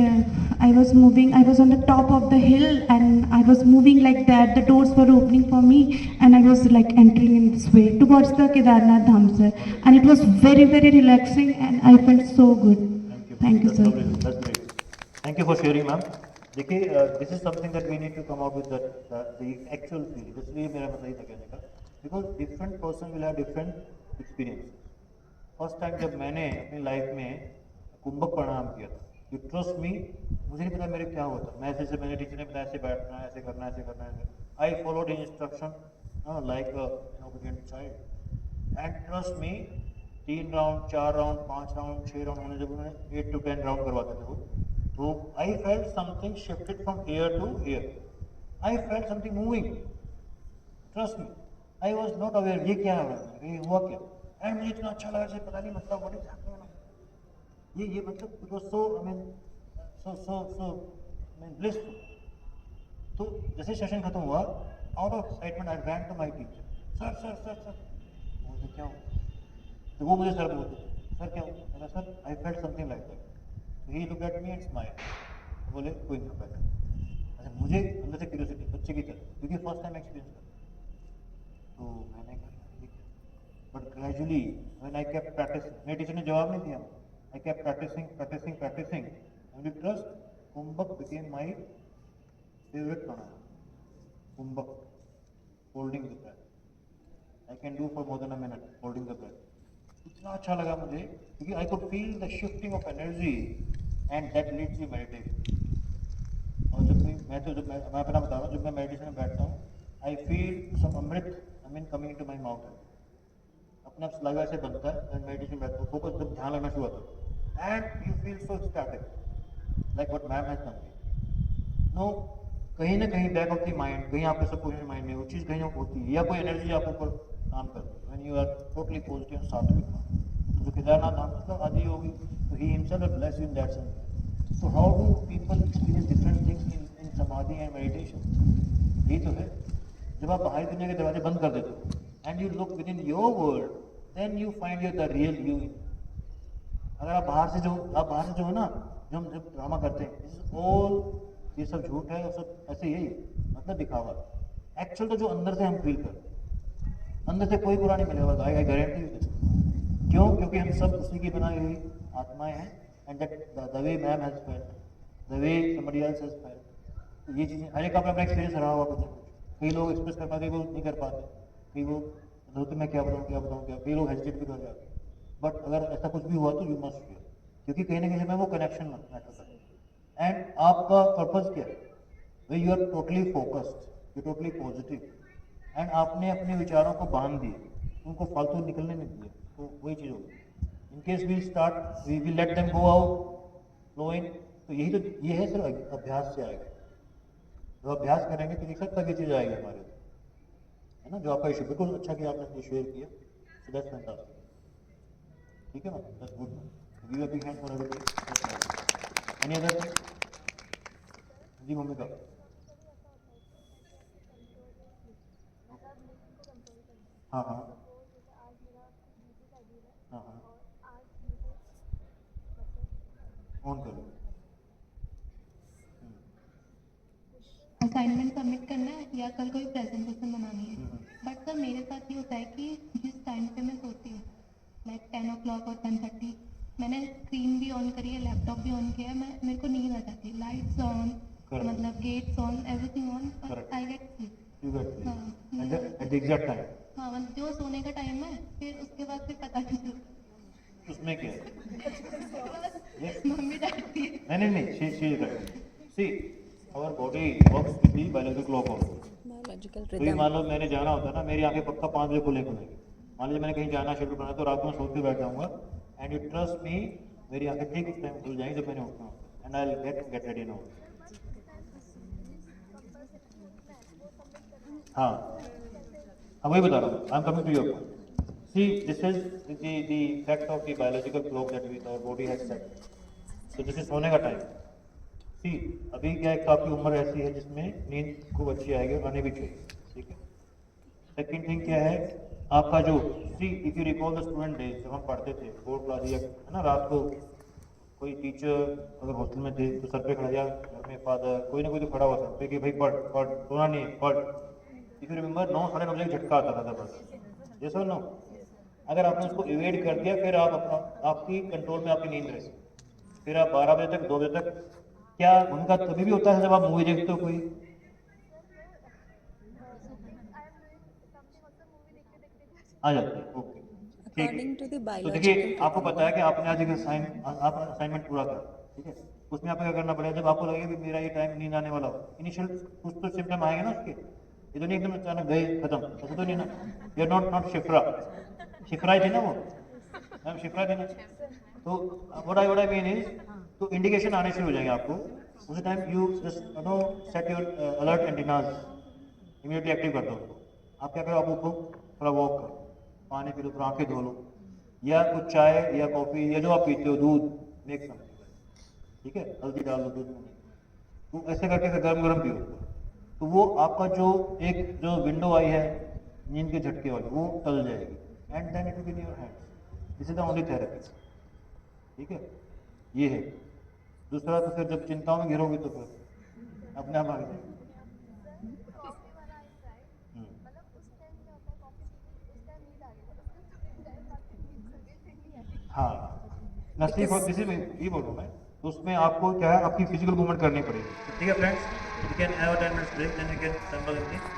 C: I was moving, I was on the top of the hill and I was moving like that. The doors were opening for me and I was like entering in this way towards the Kedarnath Dham, sir. And it was very, very relaxing and I felt so good. Thank you,
B: That's
C: sir.
B: lovely. That's great. Thank you for sharing, ma'am. देखिए, this is something that we need to come out with the actual feeling. इसलिए मेरा मतलब ये था कहने का, because different person will have different experiences. First time जब मैंने अपनी लाइफ में कुंभक प्रणाम किया था, you trust me, मुझे नहीं पता मेरे क्या होता. मैं ऐसे मैंने टीचर ने बताया ऐसे बैठना है, ऐसे करना है, ऐसे करना है. I followed instruction like an obedient child. And trust me, 3 round, 4 round, 5 round, 6 round होने जब उन्होंने 8 to 10 राउंड करवाते थे वो, तो I felt something shifted from here to here. I felt something moving. Trust me, I was not aware ये क्या है, ये हुआ क्या, and मुझे इतना अच्छा लगा जैसे पता नहीं मतलब what is happening. ये मतलब it was so I mean blissful. तो जैसे सेशन खत्म हुआ, out of excitement I ran to my teacher. Sir मुझे क्या हुआ? तो वो मुझे सर बोलते, सर क्या हुआ? मैंने sir I felt something like that. He looked at me and smiled. बोले कोई नहीं बैठा. अच्छा मुझे अंदर से क्यूरियोसिटी बच्चे की तरह, क्योंकि फर्स्ट टाइम एक्सपीरियंस था, तो मैंने कहा but gradually when I kept practising, मेरे टीचर ने जवाब नहीं दिया, I kept practicing, and you trust, Kumbhak became my favorite pranayama. Kumbhak, holding the breath. I can do for more than a minute, holding the breath. इतना अच्छा लगा मुझे, क्योंकि I could feel the shifting of energy, and that leads you meditation. और जब मैं अपना बता रहा हूँ, जब मैं मेडिटेशन में बैठता हूँ, I feel some Amrit, coming into my mouth. अपने आप सलाइवा से बनता है, एंड मेडिटेशन बैठता हूँ, फोकस जब ध्यान लगना शुरू होता है, and you feel so static, like what ma'am has done. No, कहीं ना कहीं बैक ऑफ द माइंड, कहीं आपके सबकॉन्शियस माइंड में वो चीज़ कहीं ना होती है, या कोई एनर्जी आपके ऊपर काम करती है, when you are totally positive sattvik. तो जो केदारनाथ धाम मतलब आदि होगी, तो ही himself will bless you in that sense. So how do people experience different things in samadhi and meditation? यही तो है, जब आप बाहरी दुनिया के दरवाजे बंद कर देते हो and you look within your world, then you find your the real you. अगर आप बाहर से जो हो ना, जो हम जब ड्रामा करते हैं, दिस इज ऑल, ये सब झूठ है और सब ऐसे ही मतलब दिखावा. एक्चुअल तो जो अंदर से हम फील करते हैं, अंदर से कोई बुरा नहीं मिलेगा, आई गारंटी यू दिस. क्यों? क्योंकि हम सब उसी की बनाई हुई आत्माएं हैं, and that the way ma'am has felt, the way somebody else has felt. तो ये चीज़ें हर एक का अपना एक्सपीरियंस रहा होगा कुछ. कई लोग एक्सप्रेस कर पाते, वो नहीं कर पाते, कई वो तो मैं क्या बताऊँ, कई लोग हेजिटेट भी कर जाते. बट अगर ऐसा कुछ भी हुआ तो यू मस्ट फील, क्योंकि कहीं ना कहीं में वो कनेक्शन मैटर करता है. एंड आपका पर्पस क्या है? Way you are totally focused, you totally positive, and आपने अपने विचारों को बांध दिए, उनको फालतू निकलने नहीं दिए, तो वही चीज़ होगी. In case we will let them go out flowing. तो यही तो ये है, सिर्फ अभ्यास से आएगा. जो अभ्यास करेंगे तो देख सकता ये चीज़ आएगी हमारे, है ना. जो आपका इशू, बिल्कुल अच्छा कि आपने ये शेयर किया, सो दैट्स फैंटास्टिक. ठीक है ना, that's good. Give a big hand for everybody. Any other thing? जी मम्मी का हाँ हाँ हाँ हाँ ऑन करो.
E: असाइनमेंट सबमिट करना है या कल कोई प्रेजेंटेशन बनानी है. बट सर मेरे साथ ये होता है कि जिस टाइम पे मैं सोती हूँ, लाइक 10 o'clock और 10:30, मैंने स्क्रीन भी ऑन करी है, लैपटॉप भी ऑन किया है, मेरे को नींद आ जाती है. लाइट्स ऑन, मतलब gets on, everything on, I get sleep.
B: You get sleep at the exact time.
E: हाँ, मतलब जो सोने का टाइम है, फिर उसके बाद फिर पता नहीं चलता.
B: उसमें क्या है?
E: मम्मी डांटती है.
B: नहीं, she is right. See our body works with the biological clock also. तो ये मान लो मैंने जाना होता है ना, मेरी आंखें पक्का 5 बजे खुलेंगी. मान लीजिए मैंने कहीं जाना शेड्यूल बना, तो रात में सोच के बैठ जाऊंगा, एंड यू ट्रस्ट मी, मेरी आंखें ठीक उस टाइम खुल जाएंगी जब मैंने उठना होता है, and I get ready now. हाँ हाँ, वही बता रहा हूँ, I am coming to your point. See this is the fact of the biological clock that we our body has set. So this is सोने का टाइम। सी अभी क्या है, काफ़ी उम्र ऐसी है जिसमें नींद खूब अच्छी आएगी और आनी भी चाहिए, ठीक है। सेकेंड थिंग क्या है, आपका जो see if you recall the student days, जब हम पढ़ते थे बोर्ड क्लास या है ना, रात को कोई टीचर अगर हॉस्टल में थे तो सर पे खड़ा, या घर में फादर कोई ना कोई तो खड़ा हुआ सर पे कि भाई पढ़ पढ़, सोना नहीं है पढ़। इफ यू रिमेंबर 9 साढ़े 9 बजे झटका आता था बस, ये सर नो। अगर आपने उसको इवेड कर दिया फिर आप अपना आपकी कंट्रोल में आपकी नींद रहेगी, फिर आप 12 बजे तक 2 बजे तक, क्या उनका तभी भी होता है जब आप मूवी देखते हो कोई? आ जाते हैं, ओके ठीक है।
F: According to the
B: तो
F: biological
B: देखिए आपको पता है कि आपने आज एक असाइनमेंट पूरा कर, ठीक है, उसमें आपको क्या करना पड़ेगा, जब आपको लगे कि मेरा ये टाइम नींद आने वाला हो, इनिशियल कुछ तो सिम्टम आएंगे ना उसके, ये तो नहीं एकदम अचानक गए खत्म, ऐसा तो नहीं ना। You are not Shifra, Shifra ही थी ना वो, मैम शिफ्रा थी ना। तो व्हाट आई मीन इज, तो इंडिकेशन आने शुरू हो जाएंगे आपको उसी time. You just know set your alert antennas, immediately active कर दो उसको। आप क्या करो, आप उठो, थोड़ा वॉक करो, पानी पी लो, थोड़ा आंखें धो लो, या कुछ चाय या कॉफी या जो आप पीते हो, दूध मेक समथिंग, ठीक है, हल्दी डाल दो दूध में, तो ऐसे करके फिर गर्म गर्म पियो। तो वो आपका जो एक जो विंडो आई है नींद के झटके वाली, वो टल जाएगी, and then it will be in your hands. This is the only therapy, ठीक है, ये है। दूसरा तो फिर जब चिंताओं में घिरोगे तो फिर अपने आप आ जाएगी। हाँ नसीब और किसी में ये बोलूँ मैं, तो उसमें आपको क्या है, आपकी फिजिकल मूवमेंट करनी पड़ेगी, ठीक है friends. You can have 10 minutes break, then you can assemble in the